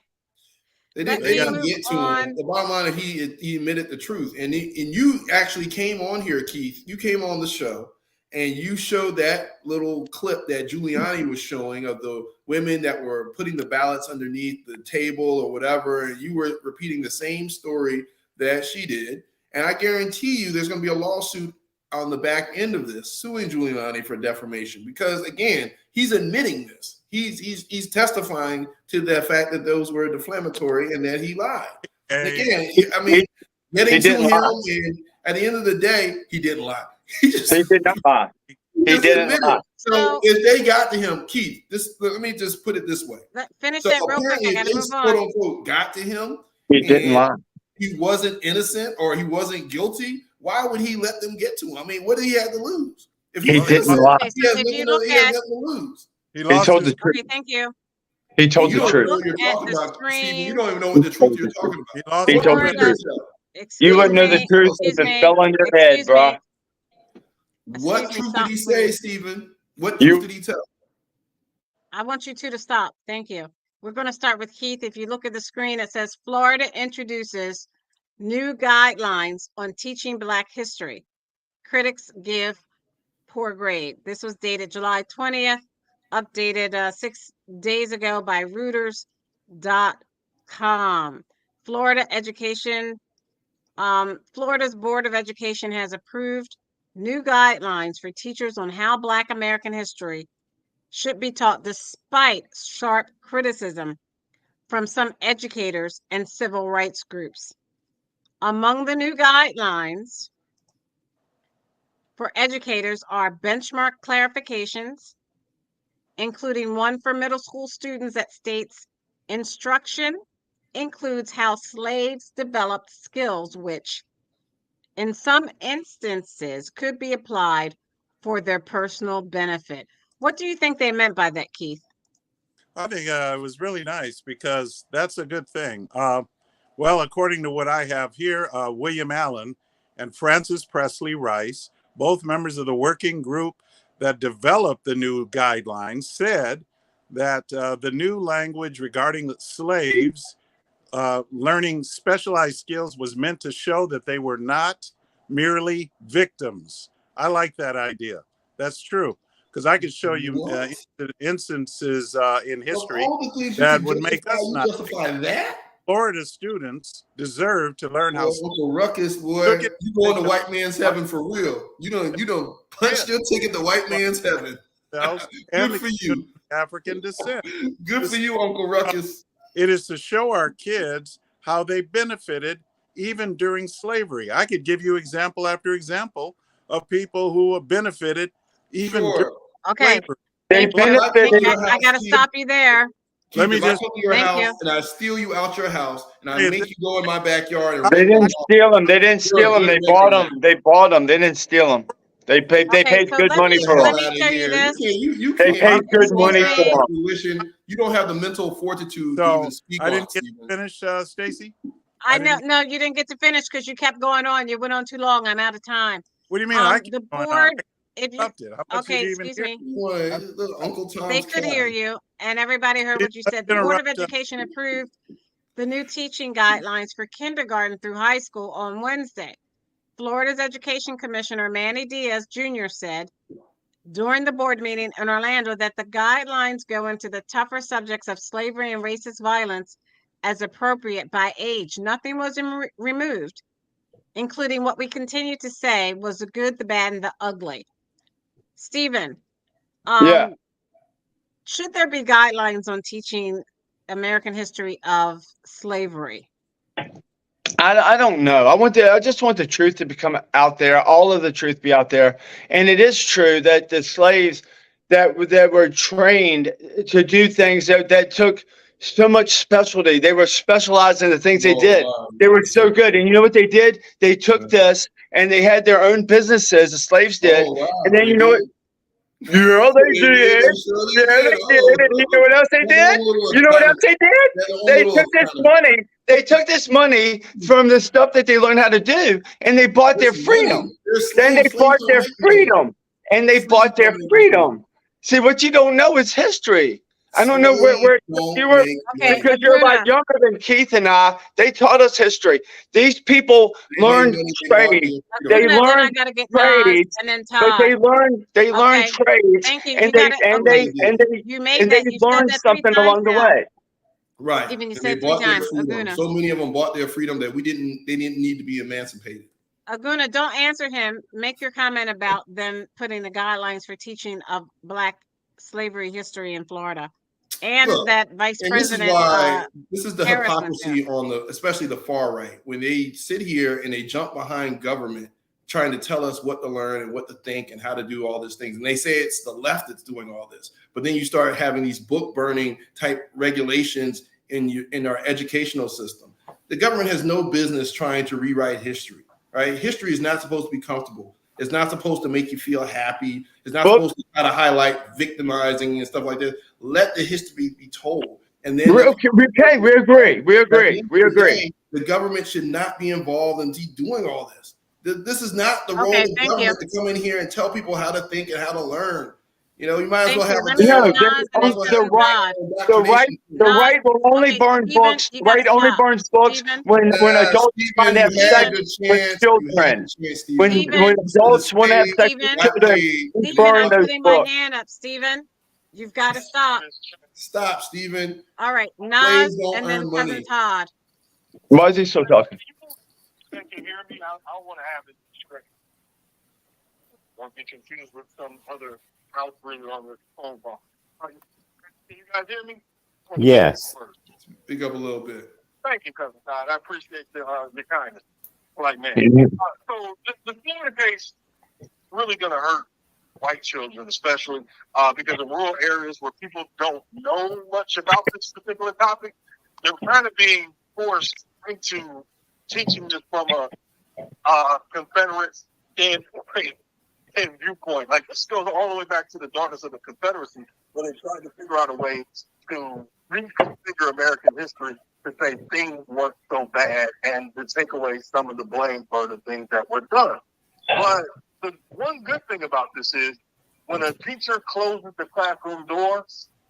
They Let didn't, they me didn't move get to on. him. The bottom line is he admitted the truth. And you actually came on here, Keith. You came on the show and you showed that little clip that Giuliani was showing of the women that were putting the ballots underneath the table or whatever. And you were repeating the same story that she did. And I guarantee you there's going to be a lawsuit on the back end of this suing Giuliani for defamation because, again, he's admitting this. He's testifying to the fact that those were defamatory and that he lied. And again, I mean, getting to him, and at the end of the day, he didn't lie. He did not lie. He didn't lie. So if they got to him, Keith, let me just put it this way. Finish So that real quick. I apparently, gotta if move this on. quote unquote got to him, He didn't lie. he wasn't innocent or he wasn't guilty, why would he let them get to him? I mean, what did he have to lose? If He didn't lie. Okay, he so has if you nothing look he has at, nothing to lose. He He lost told his, the truth. okay, thank you. He told You the don't truth. know what you're Look at talking the about, Stephen. screen. You don't even know what the truth you're talking he about. lost He his told the Florida, truth. excuse You wouldn't know the me, truth excuse if it me, fell on your head, excuse bro. me. What Excuse me, truth stop, did he say, please. Stephen? What You- truth did he tell? I want you two to stop. Thank you. We're going to start with Keith. If you look at the screen, it says Florida introduces new guidelines on teaching Black history. Critics give poor grade. This was dated July 20th, updated 6 days ago by Reuters.com. Florida's Board of Education has approved new guidelines for teachers on how Black American history should be taught despite sharp criticism from some educators and civil rights groups. Among the new guidelines for educators are benchmark clarifications, including one for middle school students that states instruction includes how slaves developed skills which, in some instances, could be applied for their personal benefit. What do you think they meant by that, Keith? I think it was really nice because that's a good thing. Well, according to what I have here, William Allen and Francis Presley Rice, both members of the working group that developed the new guidelines, said that the new language regarding slaves learning specialized skills was meant to show that they were not merely victims. I like that idea. That's true. Because I could show you instances in history that would make us not justify that. Florida students deserve to learn how. Uncle Ruckus, boy, you going to white man's heaven for real. You don't punch your ticket to white man's heaven. Good for you. African descent. Good for you, Uncle Ruckus. It is to show our kids how they benefited even during slavery. I could give you example after example of people who have benefited even during Sure. Okay. slavery. They Thank you. But if I come to benefited. your I house, got to Keith, stop you there. Let me if I just come to your Thank house you. and I steal you out your house and I say make this. you go in my backyard and They rip me didn't off, steal them. They didn't you're a steal them. good They bought record. them. They bought them. They didn't steal them. They paid. They Okay, paid so good let money me for Hell let them. me out of show you here. this. You They can't paid make good all money that for them. fruition. You don't have the mental fortitude to even So speak I on, didn't get to Stephen. finish, Stacy. I I know, didn't. no, you didn't get to finish because you kept going on. You went on too long. I'm out of time. What do you mean? I keep The going on. board, if you, Interrupted. How much did okay, you even excuse hear? me, Boy, I little Uncle they Tom's could Cabin. hear you, and everybody heard what you said. The Board of interrupt. Education approved the new teaching guidelines for kindergarten through high school on Wednesday. Florida's Education Commissioner Manny Diaz Jr. said during the board meeting in Orlando that the guidelines go into the tougher subjects of slavery and racist violence as appropriate by age. Nothing was removed, including what we continue to say was the good, the bad, and the ugly. Stephen, Yeah. should there be guidelines on teaching American history of slavery? I don't know. I just want the truth to become out there. All of the truth be out there. And it is true that the slaves that were trained to do things that took so much specialty. They were specialized in the things they did. They were so good. And you know what they did? They took this and they had their own businesses. The slaves did. Oh wow, And then they you know what? did. Yeah, they They did. did. They surely Yeah, did. they did. And you know what else they did? You know what else they did? They took this money. They took this money from the stuff that they learned how to do, and they bought their freedom. Then they bought their freedom, and they bought their freedom. See, what you don't know is history. I don't know where you were, Okay, because you're a lot Aguna. younger than Keith and I. They taught us history. These people learned trade. They Aguna, then I learned gotta get Nas trades, and then but Todd. they learned Okay, trades, thank you. and You gotta, okay, you made they that, you said learned that 3 something times along the now. way. Right. Stephen, you And said they 3 bought their times. freedom. Aguna. So many of them bought their freedom that they didn't need to be emancipated. Aguna, don't answer him. Make your comment about them putting the guidelines for teaching of Black slavery history in Florida, and Look, that Vice and this is President why this is the Harris went there. hypocrisy on especially the far right, when they sit here and they jump behind government trying to tell us what to learn and what to think and how to do all these things. And they say it's the left that's doing all this. But then you start having these book burning type regulations in our educational system. The government has no business trying to rewrite history, right? History is not supposed to be comfortable. It's not supposed to make you feel happy. It's not supposed to try to highlight victimizing and stuff like that. Let the history be told. And then we agree. The government should not be involved in doing all this. This is not the role Okay, of thank government you. to come in here and tell people how to think and how to learn. You know, you might as Thank well you. have Let me go No, to Nas and then Cousin Todd. the right will only Okay, burn Stephen, books. you The gotta right only stop. burns books Stephen, when adults want Stephen, to have you had sex a good with chance. children. When Stephen, adults want to have sex with Stephen, children, we Stephen, burn I'm those putting my books. hand up. Stephen, you've got to stop. Stop, Stephen. All right, Nas Slaves don't and then earn Cousin money. Todd. Why is he still talking? Can you hear me? I want to have it straight. Won't be confused with some other house ringer on the phone call. Can you guys hear me? Yes. Speak up a little bit. Thank you, Cousin Todd. I appreciate the kindness. Like, man. So the Florida case is really going to hurt white children, especially because in rural areas where people don't know much about this particular topic, they're kind of being forced into teaching this from a Confederate standpoint and viewpoint. Like, this goes all the way back to the darkness of the Confederacy, when they tried to figure out a way to reconfigure American history to say things weren't so bad and to take away some of the blame for the things that were done. But the one good thing about this is when a teacher closes the classroom door,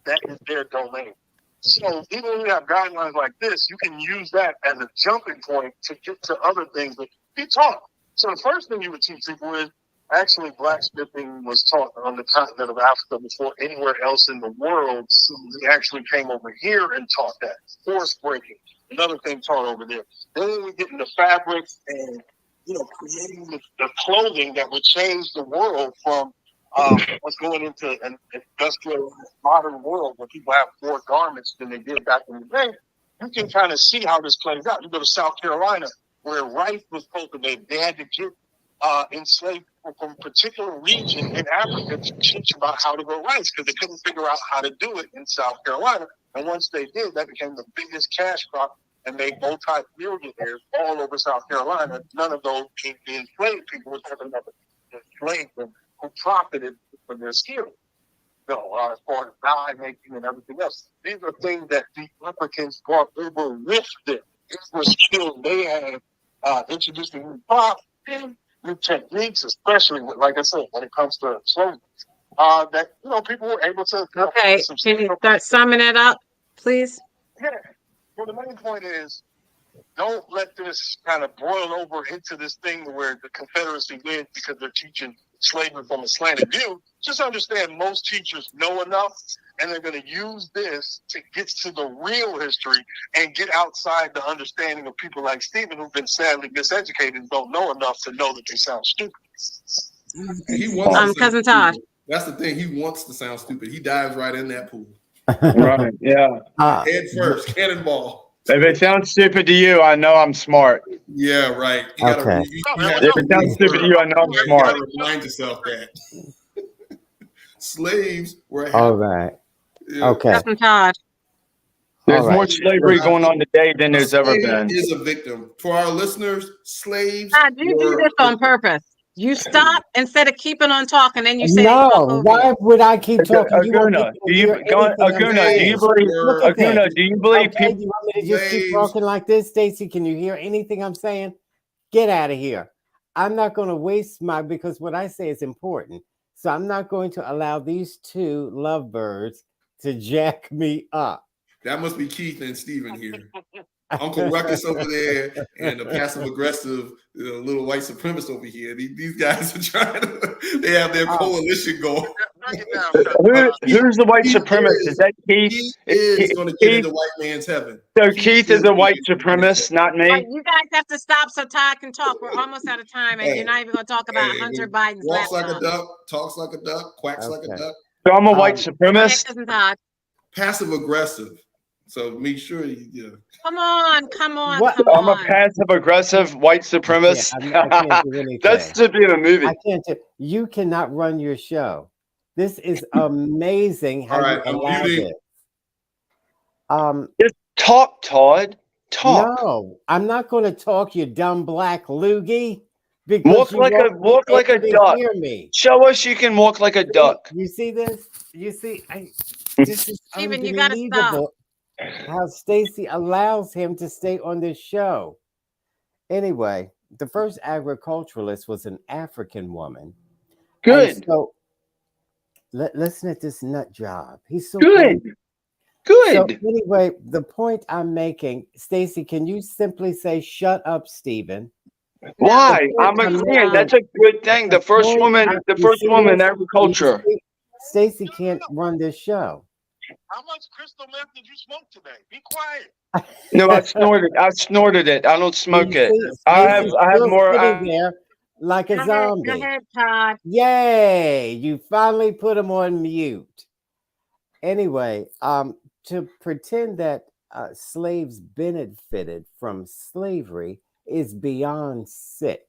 that is their domain. So even when you have guidelines like this, you can use that as a jumping point to get to other things that be taught. So the first thing you would teach people is actually blacksmithing was taught on the continent of Africa before anywhere else in the world. So they actually came over here and taught that. Horse breaking, another thing taught over there. Then when we get into fabrics and creating the clothing that would change the world from what's going into an industrial modern world where people have more garments than they did back in the day, you can kind of see how this plays out. You go to South Carolina, where rice was cultivated. They had to get enslaved people from a particular region in Africa to teach about how to grow rice because they couldn't figure out how to do it in South Carolina. And once they did, that became the biggest cash crop and made multi-millionaires all over South Carolina. None of those being the enslaved people. We're talking about the enslaved who profited from their skills. As far as dye making and everything else. These are things that the Africans brought over with them. These were skills they had introducing new crops, new techniques, especially, like I said, when it comes to slavery. That, people were able to... Okay, can you start summing it up, please? Yeah. Well, the main point is, don't let this kind of boil over into this thing where the Confederacy wins because they're teaching slavery from a slanted view. Just understand most teachers know enough, and they're going to use this to get to the real history and get outside the understanding of people like Stephen, who've been sadly miseducated and don't know enough to know that they sound stupid. He wants Cousin Todd. That's the thing. He wants to sound stupid. He dives right in that pool. Right. Yeah. Head first, cannonball. If it sounds stupid to you, I know I'm smart. Yeah, right. Okay. If it sounds stupid to you, I know I'm smart. You gotta remind yourself that. Slaves were All right. Yeah. Okay. Cousin Todd. There's All right. more slavery going on today than there's ever been. Is a victim. For our listeners, slaves. Todd, you do this on purpose. You stop instead of keeping on talking, then you say No, why would I keep talking? Aguna, do you believe Okay, people? you want me to just keep talking like this, Stacy? Can you hear anything I'm saying? Get out of here. I'm not going to waste because what I say is important. So I'm not going to allow these two lovebirds to jack me up. That must be Keith and Steven here. Uncle Ruckus over there and the passive aggressive little white supremacist over here. These guys are trying to, they have their coalition going. Who's the white supremacist? Is that Keith? Keith is going to get into white man's heaven. So Keith is a white supremacist, not me? You guys have to stop so Todd can talk. We're almost out of time, and you're not even going to talk about Hunter Biden's Walks laptop. like a duck, talks like a duck, quacks like a duck. So I'm a white supremacist? Cousin Todd. Passive aggressive. So make sure you Come on. I'm a passive aggressive white supremacist. I can't do anything. That should be in a movie. I can't do. You cannot run your show. This is amazing how you allow this. Just talk, Todd. Talk. No, I'm not going to talk, you dumb black loogie. Walk like a duck. Hear me. Show us you can walk like a duck. You see this? You see? This is Steven, you got to stop. How Stacy allows him to stay on this show. Anyway, the first agriculturalist was an African woman. Good. And so listen at this nut job. He's so good. Good. So anyway, the point I'm making, Stacy, can you simply say, "Shut up, Stephen"? Why? I'm agreeing. That's a good thing. The first woman in agriculture. Stacy can't run this show. How much crystal meth did you smoke today? Be quiet. No, I snorted it. I don't smoke it. I have more. There like a zombie. Go ahead, Todd. Yay! You finally put him on mute. Anyway, to pretend that slaves benefited from slavery is beyond sick.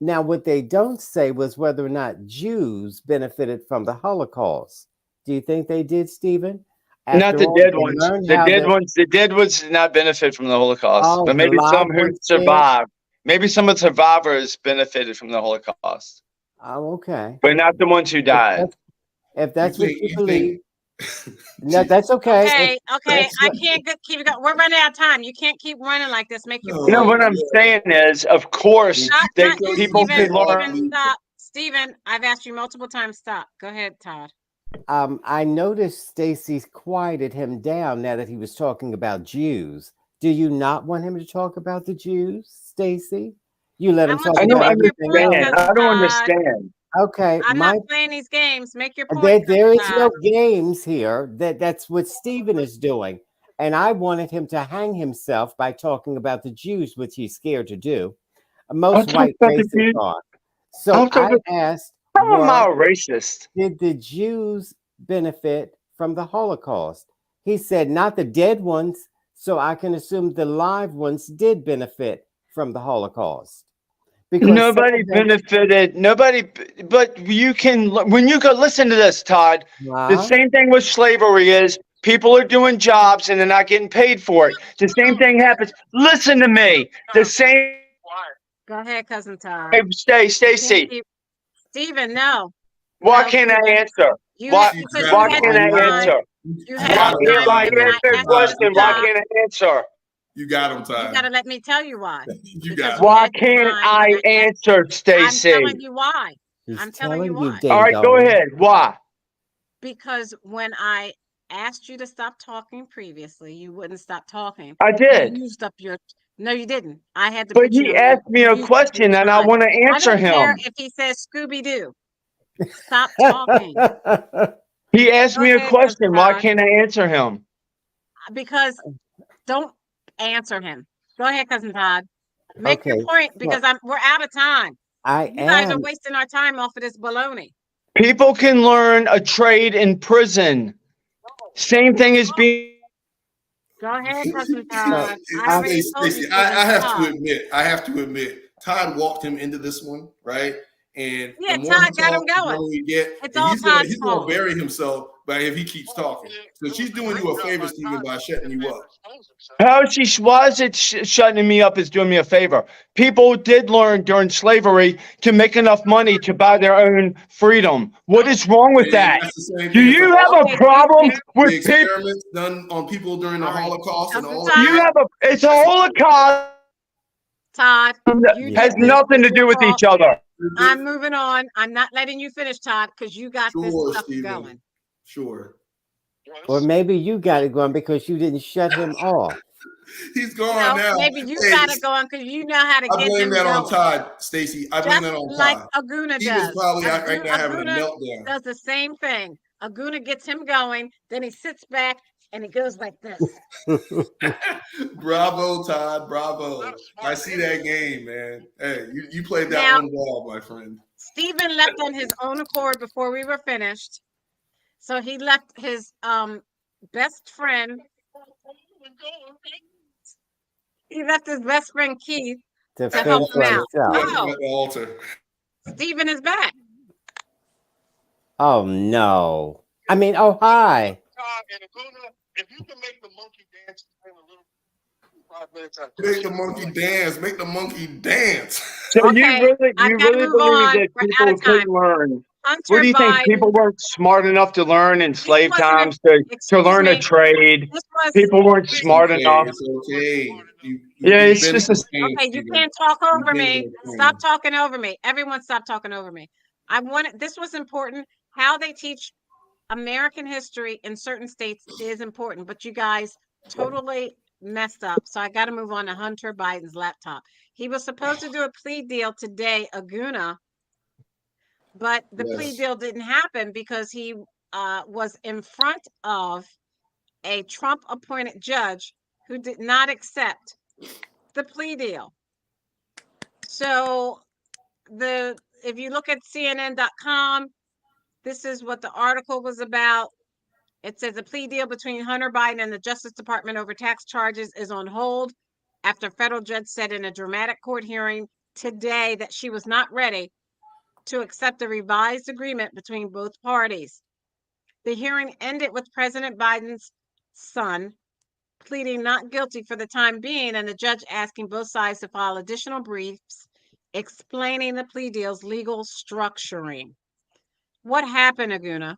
Now, what they don't say was whether or not Jews benefited from the Holocaust. Do you think they did, Stephen? Not the dead ones. The dead ones did not benefit from the Holocaust, but maybe some who survived. Maybe some of the survivors benefited from the Holocaust. Oh, okay. But not the ones who died. If that's what you believe. No, that's okay. Okay. I can't keep it going. We're running out of time. You can't keep running like this. Make your point. No, what I'm saying is, of course, people can learn. Stop. Stephen, I've asked you multiple times. Stop. Go ahead, Todd. I noticed Stacy quieted him down now that he was talking about Jews. Do you not want him to talk about the Jews, Stacy? You let him talk about everything. I don't understand. Okay, I'm not playing these games. Make your point. There is no games here. That's what Stephen is doing. And I wanted him to hang himself by talking about the Jews, which he's scared to do. Most white racists are. So I asked, how am I a racist? Did the Jews benefit from the Holocaust? He said, not the dead ones. So I can assume the live ones did benefit. from the Holocaust. Because Nobody benefited. Nobody, but you can, when you go listen to this, Todd, the same thing with slavery is people are doing jobs and they're not getting paid for it. The same thing happens. Listen to me. The same. Go ahead, cousin Todd. Stacy. Stephen, no. Why No, can't I Stephen. answer? You Why because you why had can't the I time. answer? You You had got the him, If I time, and then answer I a asked you to question, why stop. can't I answer? You got him, You Todd. got to let me tell you why. You Because got you him. Why had the can't time, I and I asked. answer, I'm Stacy? telling you why. He's I'm telling you telling you, why. All right, go dingo. ahead. Why? Because when I asked you to stop talking previously, you wouldn't stop talking. I You did. used up your. No, you didn't. I had to But put you he on mute. asked me You a used up your question and I time. want to I answer don't care him. if he says Scooby Doo. Stop talking. He asked Go me a ahead, cousin question. Why Todd. can't I answer him? Because don't answer him. Go ahead, cousin Todd. Make your Okay, point so because we're out of time. I You guys are am. wasting our time off of this baloney. People can learn a trade in prison. Same thing as being. Go ahead, cousin So Todd. I already told you, Stacey, Stephen, stop. I have to admit, Todd walked him into this one, right? And the Yeah, more he Todd got him talks, the going. more we get, It's and all Todd's he's gonna fault. bury himself by if he keeps talking. So she's doing you a favor, Stephen, by shutting you up. How why is it shutting me up is doing me a favor? People did learn during slavery to make enough money to buy their own freedom. What is wrong with And that? that's the same Do thing as the you have a Okay, problem Stephen. with the people? experiments done on people during the All right. Holocaust and Cousin all of You Todd, that. have it's a Holocaust Todd, that you yeah. has did this. nothing It's to your do with fault. each other. I'm moving on. I'm not letting you finish, Todd, because you got this Sure, stuff Stephen. going. Sure. Or maybe you got it going because you didn't shut him off. He's gone No, now. maybe you Hey, got it going because you know how to I get blame him that on going. Todd, Stacey. I blame Just that on like Todd. Aguna He was does. probably out right now having a Aguna meltdown. does the same thing. Aguna gets him going, then he sits back and he goes like this. Bravo, Todd. Bravo. I see that game, man. Hey, you played that Now, one well, my friend. Stephen left on his own accord before we were finished. So he left his best friend. He left his best friend Keith To to help fend him for out. himself. Left him Oh, at the altar. Stephen is back. Oh no. I mean, oh hi. If you can make the monkey dance in a little 5 minutes, Make the monkey dance. Make the monkey dance. So Okay, I've you got to really move believe on. that We're out people of time. couldn't learn? What Hunter do you think? People Biden. weren't smart enough to learn in This slave wasn't. times to Excuse learn a me. trade? This was. People weren't It's smart okay. enough. It's okay. Yeah, You've it's been just a, through pain, Okay, you Stephen. can't talk You've over been me. through Stop pain. talking over me. Everyone stop talking over me. I wanted this was important. How they teach American history in certain states is important, but you guys totally messed up. So I got to move on to Hunter Biden's laptop. He was supposed to do a plea deal today, Aguna, but the plea Yes. deal didn't happen because he was in front of a Trump appointed judge who did not accept the plea deal. So if you look at CNN.com, this is what the article was about. It says a plea deal between Hunter Biden and the Justice Department over tax charges is on hold after a federal judge said in a dramatic court hearing today that she was not ready to accept a revised agreement between both parties. The hearing ended with President Biden's son pleading not guilty for the time being and the judge asking both sides to file additional briefs explaining the plea deal's legal structuring. What happened, Aguna?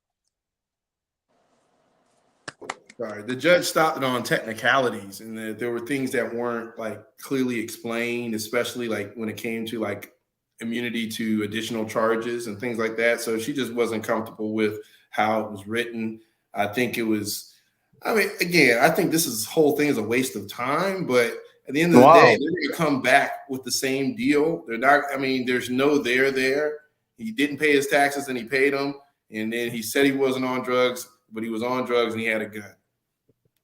Sorry, the judge stopped it on technicalities, and there were things that weren't like clearly explained, especially like when it came to like immunity to additional charges and things like that. So she just wasn't comfortable with how it was written. I think it was. I mean, again, I think this whole thing is a waste of time. But at the end of the day, wow. they're going to come back with the same deal. They're not. I mean, there's no there there. He didn't pay his taxes, and he paid them, and then he said he wasn't on drugs, but he was on drugs, and he had a gun.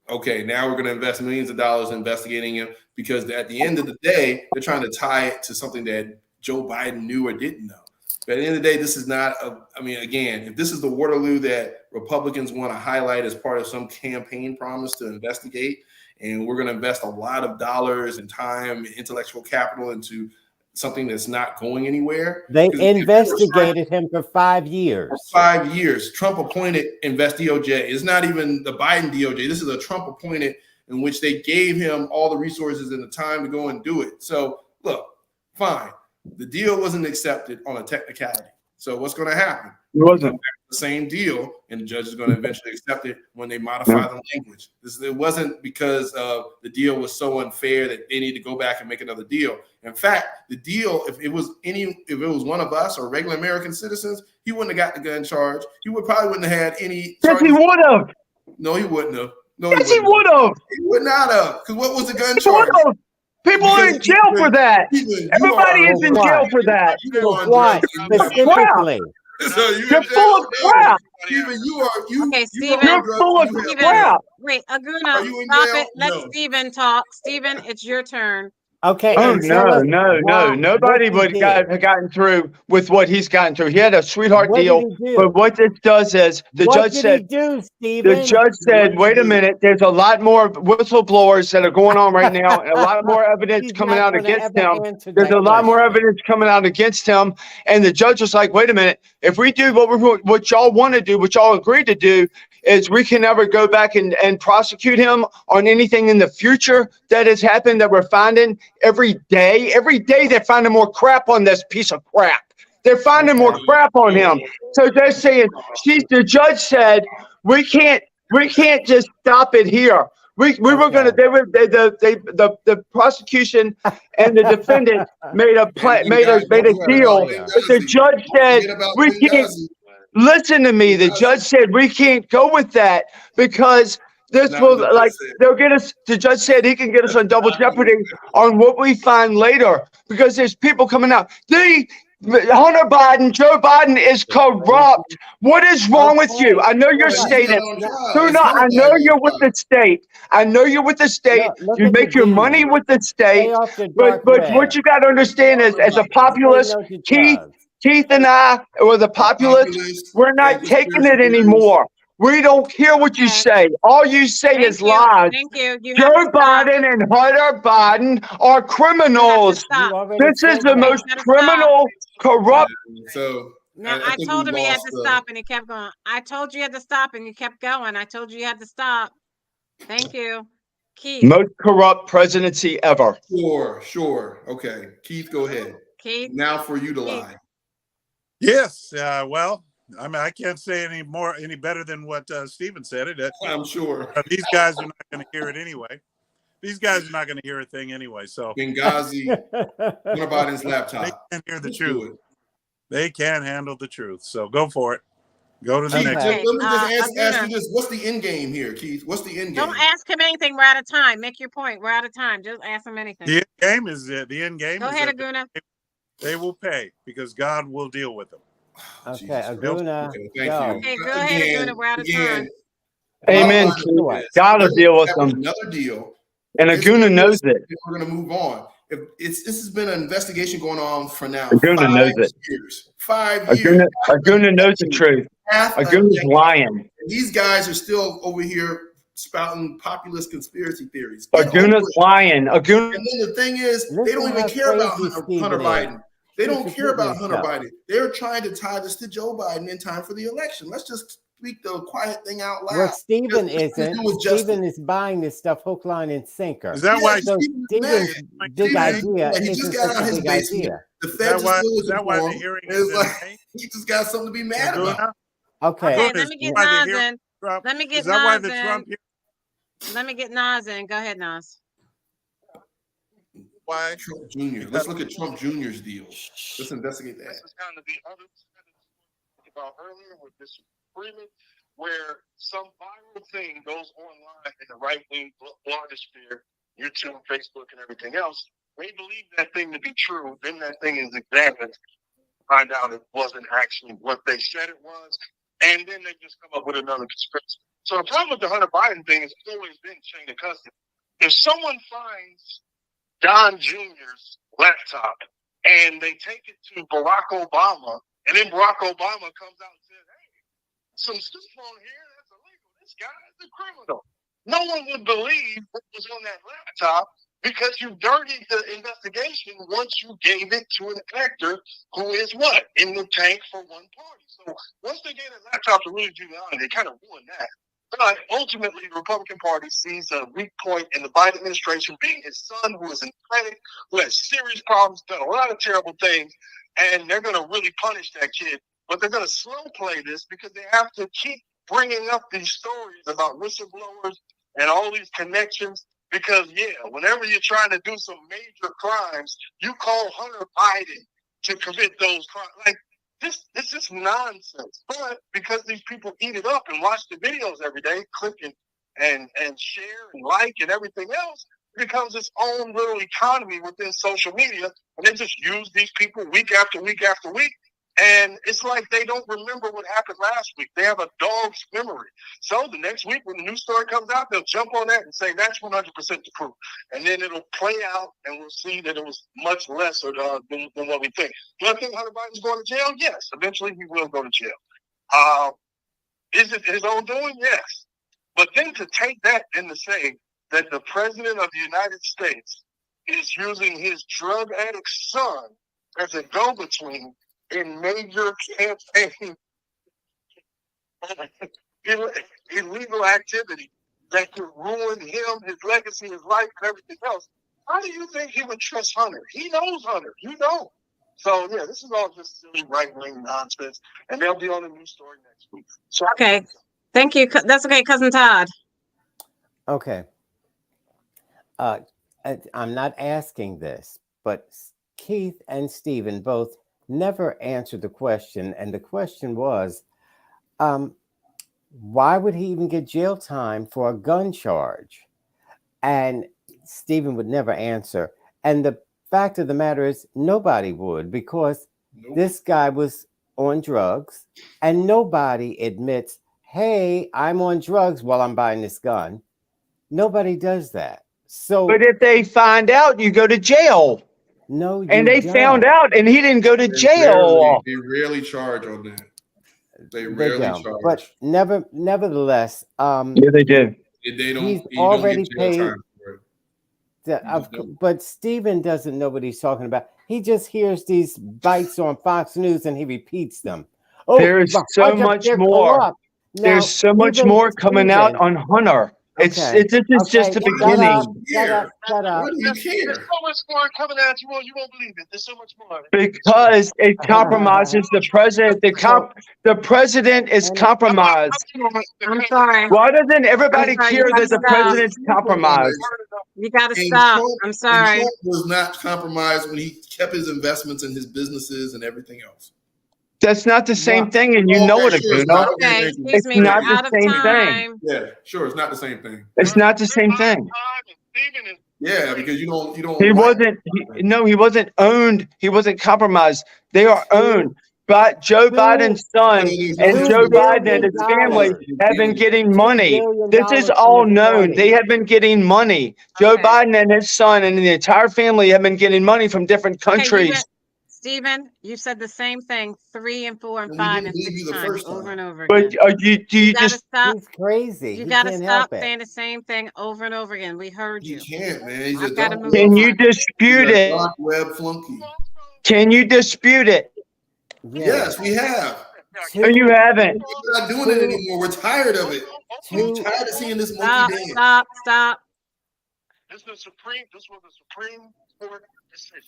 Okay, now we're going to invest millions of dollars investigating him because at the end of the day, they're trying to tie it to something that Joe Biden knew or didn't know. But at the end of the day, this is not I mean, again, if this is the Waterloo that Republicans want to highlight as part of some campaign promise to investigate and we're going to invest a lot of dollars and time and intellectual capital into something that's not going anywhere. They investigated him for 5 years. For 5 years. Trump appointed Invest DOJ. It's not even the Biden DOJ. This is a Trump appointed in which they gave him all the resources and the time to go and do it. So look, fine. The deal wasn't accepted on a technicality. So what's going to happen? It wasn't the same deal, and the judge is going to eventually accept it when they modify the language. It wasn't because the deal was so unfair that they need to go back and make another deal. In fact, the deal, if it was one of us or regular American citizens, he wouldn't have got the gun charge. He probably wouldn't have had any. Yes, he would have. No, he wouldn't have. No, yes, he would have. He would not have. Because what was the gun charge? People are in jail for that. Everybody is in jail for that. Why? Specifically. So you're full of crap. Steven, Okay, Steven. You're full of crap. Wait, Aguna, stop it. Let Steven talk. Steven, it's your turn. Okay. Oh, no. Nobody would have gotten through with what he's gotten through. He had a sweetheart deal. But what this does is the judge said, the judge said, wait a minute, there's a lot more whistleblowers that are going on right now, and a lot more evidence coming out against him. There's a lot more evidence coming out against him. And the judge was like, wait a minute, if we do what y'all want to do, what y'all agreed to do, is we can never go back and prosecute him on anything in the future that has happened that we're finding every day. Every day they're finding more crap on this piece of crap. They're finding more crap on him. So they're saying, the judge said, we can't just stop it here. We were going to, the prosecution and the defendant made a deal. But the judge said, we can't. Listen to me. The judge said we can't go with that because this will they'll get us. The judge said he can get us on double jeopardy on what we find later because there's people coming out. Hunter Biden, Joe Biden is corrupt. What is wrong with you? I know you're stating. I know you're with the state. I know you're with the state. You make your money with the state. But what you got to understand is, as a populist, Keith and I, or the populists, we're not taking it anymore. We don't care what you say. All you say is lies. Thank you. Joe Biden and Hunter Biden are criminals. This is the most criminal, corrupt. So now I told him he had to stop, and he kept going. I told you had to stop, and you kept going. I told you had to stop. Thank you, Keith. Most corrupt presidency ever. Sure. Okay, Keith, go ahead. Keith, now for you to lie. Yes. Well, I mean, I can't say any better than what Steven said. I'm sure. These guys are not going to hear it anyway. These guys are not going to hear a thing anyway. So Benghazi, Hunter Biden's laptop. They can't hear the truth. They can't handle the truth. So go for it. Go to the next. Let me just ask you this: what's the end game here, Keith? What's the end game? Don't ask him anything. We're out of time. Make your point. We're out of time. Just ask him anything. The end game is the end game. Go ahead, Aguna. They will pay because God will deal with them. Okay, Aguna. Okay, thank you. Okay, go ahead, Aguna. We're out of time. Amen. God will deal with them. Another deal. And Aguna knows it. We're going to move on. This has been an investigation going on for now. Aguna knows it. 5 years. Aguna knows the truth. Aguna's lying. These guys are still over here spouting populist conspiracy theories. Aguna's lying. And then the thing is, they don't even care about Hunter Biden. They don't care about Hunter Biden. They're trying to tie this to Joe Biden in time for the election. Let's just speak the quiet thing out loud. Well, Steven isn't. Steven is buying this stuff hook, line, and sinker. Is that why Steven's big idea isn't such a big idea? The feds is that why the hearing is like, he just got something to be mad about. Okay. Let me get Nas in. Let me get Nas in. Let me get Nas in. Go ahead, Nas. Why Trump Jr.? Let's look at Trump Jr.'s deal. Let's investigate that. This is kind of the other about earlier with this agreement, where some viral thing goes online in the right-wing blogosphere, YouTube, Facebook, and everything else. They believe that thing to be true. Then that thing is examined, find out it wasn't actually what they said it was, and then they just come up with another conspiracy. So the problem with the Hunter Biden thing has always been chain of custody. If someone finds Don Jr.'s laptop and they take it to Barack Obama, and then Barack Obama comes out and says, hey, some stuff on here that's illegal. This guy is a criminal. no one would believe what was on that laptop because you dirtied the investigation once you gave it to an actor who is what? In the tank for one party. So once they gave that laptop to Rudy Giuliani, they kind of ruined that. But ultimately, the Republican Party sees a weak point in the Biden administration being his son, who is an addict, who has serious problems, done a lot of terrible things, and they're going to really punish that kid. But they're going to slow play this because they have to keep bringing up these stories about whistleblowers and all these connections. Because, yeah, whenever you're trying to do some major crimes, you call Hunter Biden to commit those crimes. Like, this is nonsense. But because these people eat it up and watch the videos every day, click and share and like and everything else, it becomes its own little economy within social media. And they just use these people week after week after week. And it's like they don't remember what happened last week. They have a dog's memory. So the next week when the news story comes out, they'll jump on that and say that's 100% the truth. And then it'll play out and we'll see that it was much lesser than what we think. Do I think Hunter Biden's going to jail? Yes. Eventually he will go to jail. Is it his own doing? Yes. But then to take that and to say that the president of the United States is using his drug addict son as a go-between in major campaign illegal activity that could ruin him, his legacy, his life, and everything else. How do you think he would trust Hunter? He knows Hunter. You don't. So, yeah, this is all just silly right-wing nonsense, and they'll be on the news story next week. So, Okay. Thank you. That's okay, Cousin Todd. Okay. I'm not asking this, but Keith and Stephen both never answered the question. And the question was, why would he even get jail time for a gun charge? And Stephen would never answer. And the fact of the matter is, nobody would, because this guy was on drugs, and nobody admits, hey, I'm on drugs while I'm buying this gun. Nobody does that. So, But if they find out, you go to jail. no, you And they don't. found out, and he didn't go to jail. They rarely charge on that. They They rarely don't. charge. But nevertheless, Yeah, they did. They don't. he's You don't already get jail paid. time for it. But Stephen doesn't know what he's talking about. He just hears these bites on Fox News and he repeats them. Oh, There's the so Hunter, much they're more. corrupt. Now, There's so much even more coming out Stephen- on Hunter. Okay. This is just the Okay, shut up, beginning. shut up, shut up. Why do you there's care? so much more coming at you, you won't believe it. There's so much more. Because it compromises the president. The president is compromised. I'm sorry. Why doesn't everybody I'm sorry, care you that the gotta stop. president's compromised? You got to And stop. Trump- I'm sorry. Trump was not compromised when he kept his investments in his businesses and everything else. That's not the same Well, thing, and you know it, Sure, it's Aguna. not. Okay, It's excuse me. not We're the out of same thing. time. Yeah, sure, it's not the same thing. It's not the same thing. Yeah, because you don't. He wasn't. He wasn't owned. He wasn't compromised. They are owned. But Joe Biden's son and Joe Biden and his family have been getting money. This is all known. They have been getting money. Joe Okay. Biden and his son and the entire family have been getting money from different Okay, countries. Stephen, you said the same thing 3 and 4 and We 5 didn't and believe 6 you the times first over time. and over But again. do you You gotta just stop. He's crazy. You He gotta can't stop help it. saying the same thing over and over again. We heard He you. can't, man. He's I've a gotta dark move web. can on. you dispute He's a it? dark web flunky. Can you dispute it? Yes, we have. Or you haven't? We're not doing it anymore. We're tired of it. We're tired of seeing this monkey dance. Stop. This was a Supreme Court decision.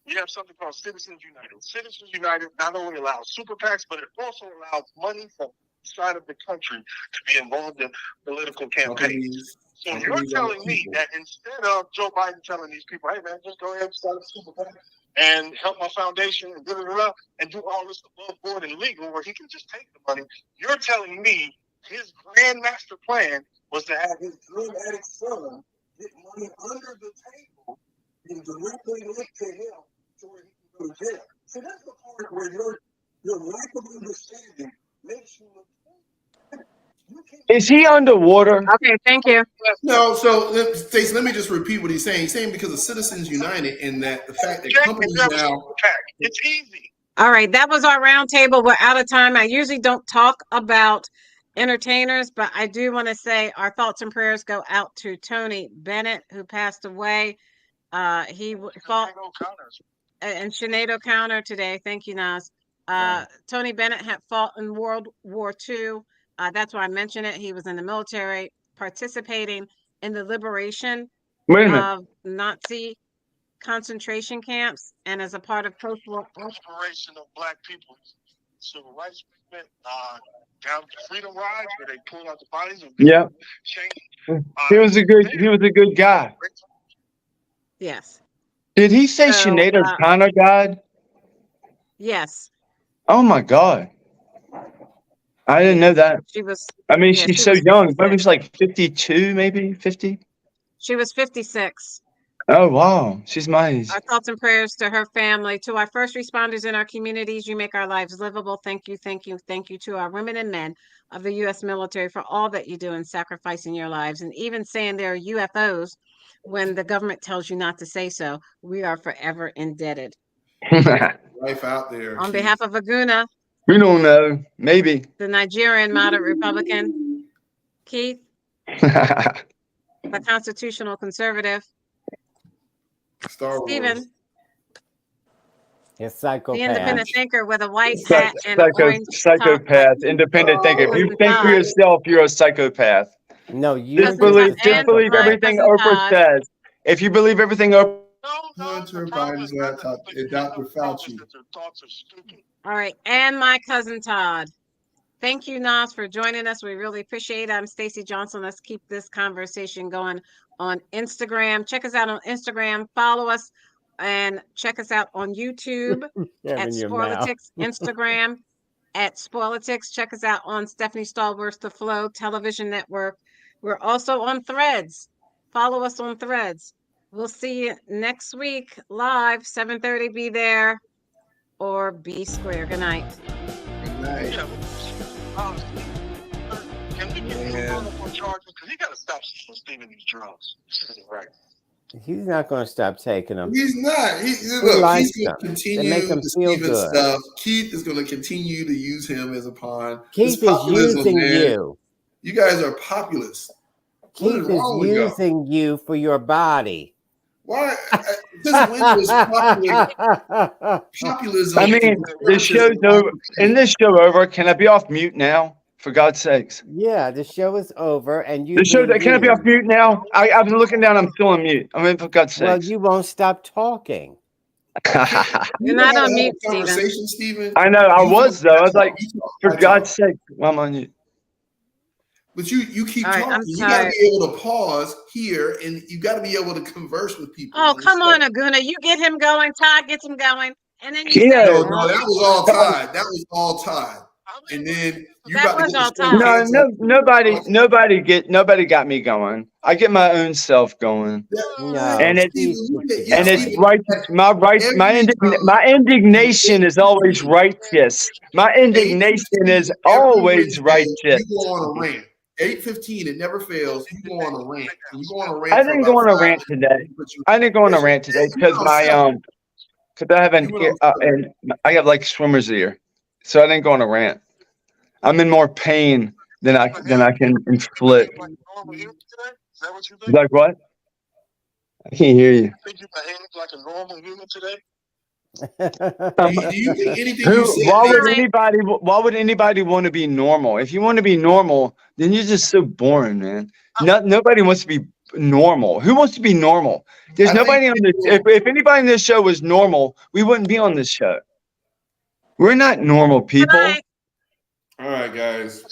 You have something called Citizens United. Citizens United not only allows super PACs, but it also allows money from outside of the country to be involved in political campaigns. So you're telling me that instead of Joe Biden telling these people, hey man, just go ahead and start a super PAC and help my foundation and and do all this above board and legal where he can just take the money, you're telling me his grand master plan was to have his drug addict son get money under the table and directly linked to him so where he can go to jail. So that's the part where your lack of understanding makes you look. Is he underwater? Okay, thank you. No, so Stacey, let me just repeat what he's saying. He's saying because of Citizens United and that the fact that companies now. It's easy. All right, that was our roundtable. We're out of time. I usually don't talk about entertainers, but I do want to say our thoughts and prayers go out to Tony Bennett, who passed away. He fought and Sinead O'Connor today. Thank you, Nas. Tony Bennett had fought in World War II. That's why I mention it. He was in the military, participating in the liberation Wait a minute. of Nazi concentration camps, and as a part of post-war Liberation of black people, civil rights movement, down to Freedom Ride, where they pulled out the bodies. Yeah. Change. He was a good guy. Yes. Did he say So, Sinead O'Connor died? Yes. Oh my God. I didn't know that. She was. I mean, Yeah, she's she so was young. 56. Maybe she's like 52, maybe 50. She was 56. Oh, wow. She's my age. Our thoughts and prayers to her family, to our first responders in our communities. You make our lives livable. Thank you, thank you, thank you to our women and men of the U.S. military for all that you do in sacrificing your lives, and even saying there are UFOs when the government tells you not to say so. We are forever indebted. Life out there. On Keith. behalf of Aguna, We don't know. Maybe. the Nigerian moderate Republican, Keith, Yeah. the constitutional conservative, Star Wars. Stephen, A the psychopath. independent thinker with a white hat and orange top. Psychopath. Independent thinker. If you Cousin think for Todd. yourself, you're a psychopath. No, you Just Cousin believe, Todd and believe my everything cousin Oprah Todd. says. If you believe everything Oprah Hunter Biden's laptop and Dr. Fauci. All right, and my cousin Todd. Thank you, Nas, for joining us. We really appreciate it. I'm Stacey Johnson. Let's keep this conversation going on Instagram. Check us out on Instagram. Follow us and check us out on YouTube at Having your mouth. Sporlitiks, Instagram at Sporlitiks. Check us out on Stephanie Stallworth's The Flow Television Network. We're also on Threads. Follow us on Threads. We'll see you next week live, 7:30. Be there or be square. Good night. Good night. Can we get him on more charges? Because he got to stop stealing these drugs. Right. He's not going to stop taking them. He's not. likes He's going them. to They continue make him the feel Steven good. stuff. Keith is going to continue to use him as a pawn. Keith This is populism, using man, you. You guys are populists. What Keith is is wrong with y'all? using you for your body. Why? Since when was populism? I mean, the show's over. Isn't this show over? Can I be off mute now? For God's sakes. Yeah, the show is over, and you. The show, can I be off mute now? I've been looking down. I'm still on mute. I mean, for God's Well, sakes. you won't stop talking. You're not on mute, Stephen. Conversation, Stephen. I know. I was, though. I was like, You talk, for I talk. God's sake, well, I'm on mute. But you keep All right, talking. I'm You got to tired. be able to pause here, and you got to be able to converse with people. Oh, come on, Aguna. You get him going. Todd gets him going. And then you Yeah. say, No, that was all Todd. That was all Todd. And then you That got to was get all the Todd. Nobody got me going. I get my own self going. No, And it's- Steve- And it's righteous. My indignation is always righteous. My indignation is always righteous. You go on a rant. 8:15, it never fails. You go on a rant. You go on a rant. I didn't go on a rant today. I didn't go on a rant today because because I haven't and I have like swimmer's ear, so I didn't go on a rant. I'm in more pain than I can inflict. Is that what you think? Like what? I can't hear you. Think you behave like a normal human today? Do you think anything you said? Why would anybody want to be normal? If you want to be normal, then you're just so boring, man. Nobody wants to be normal. Who wants to be normal? There's nobody on this. If anybody in this show was normal, we wouldn't be on this show. We're not normal people. Good night. All right, guys.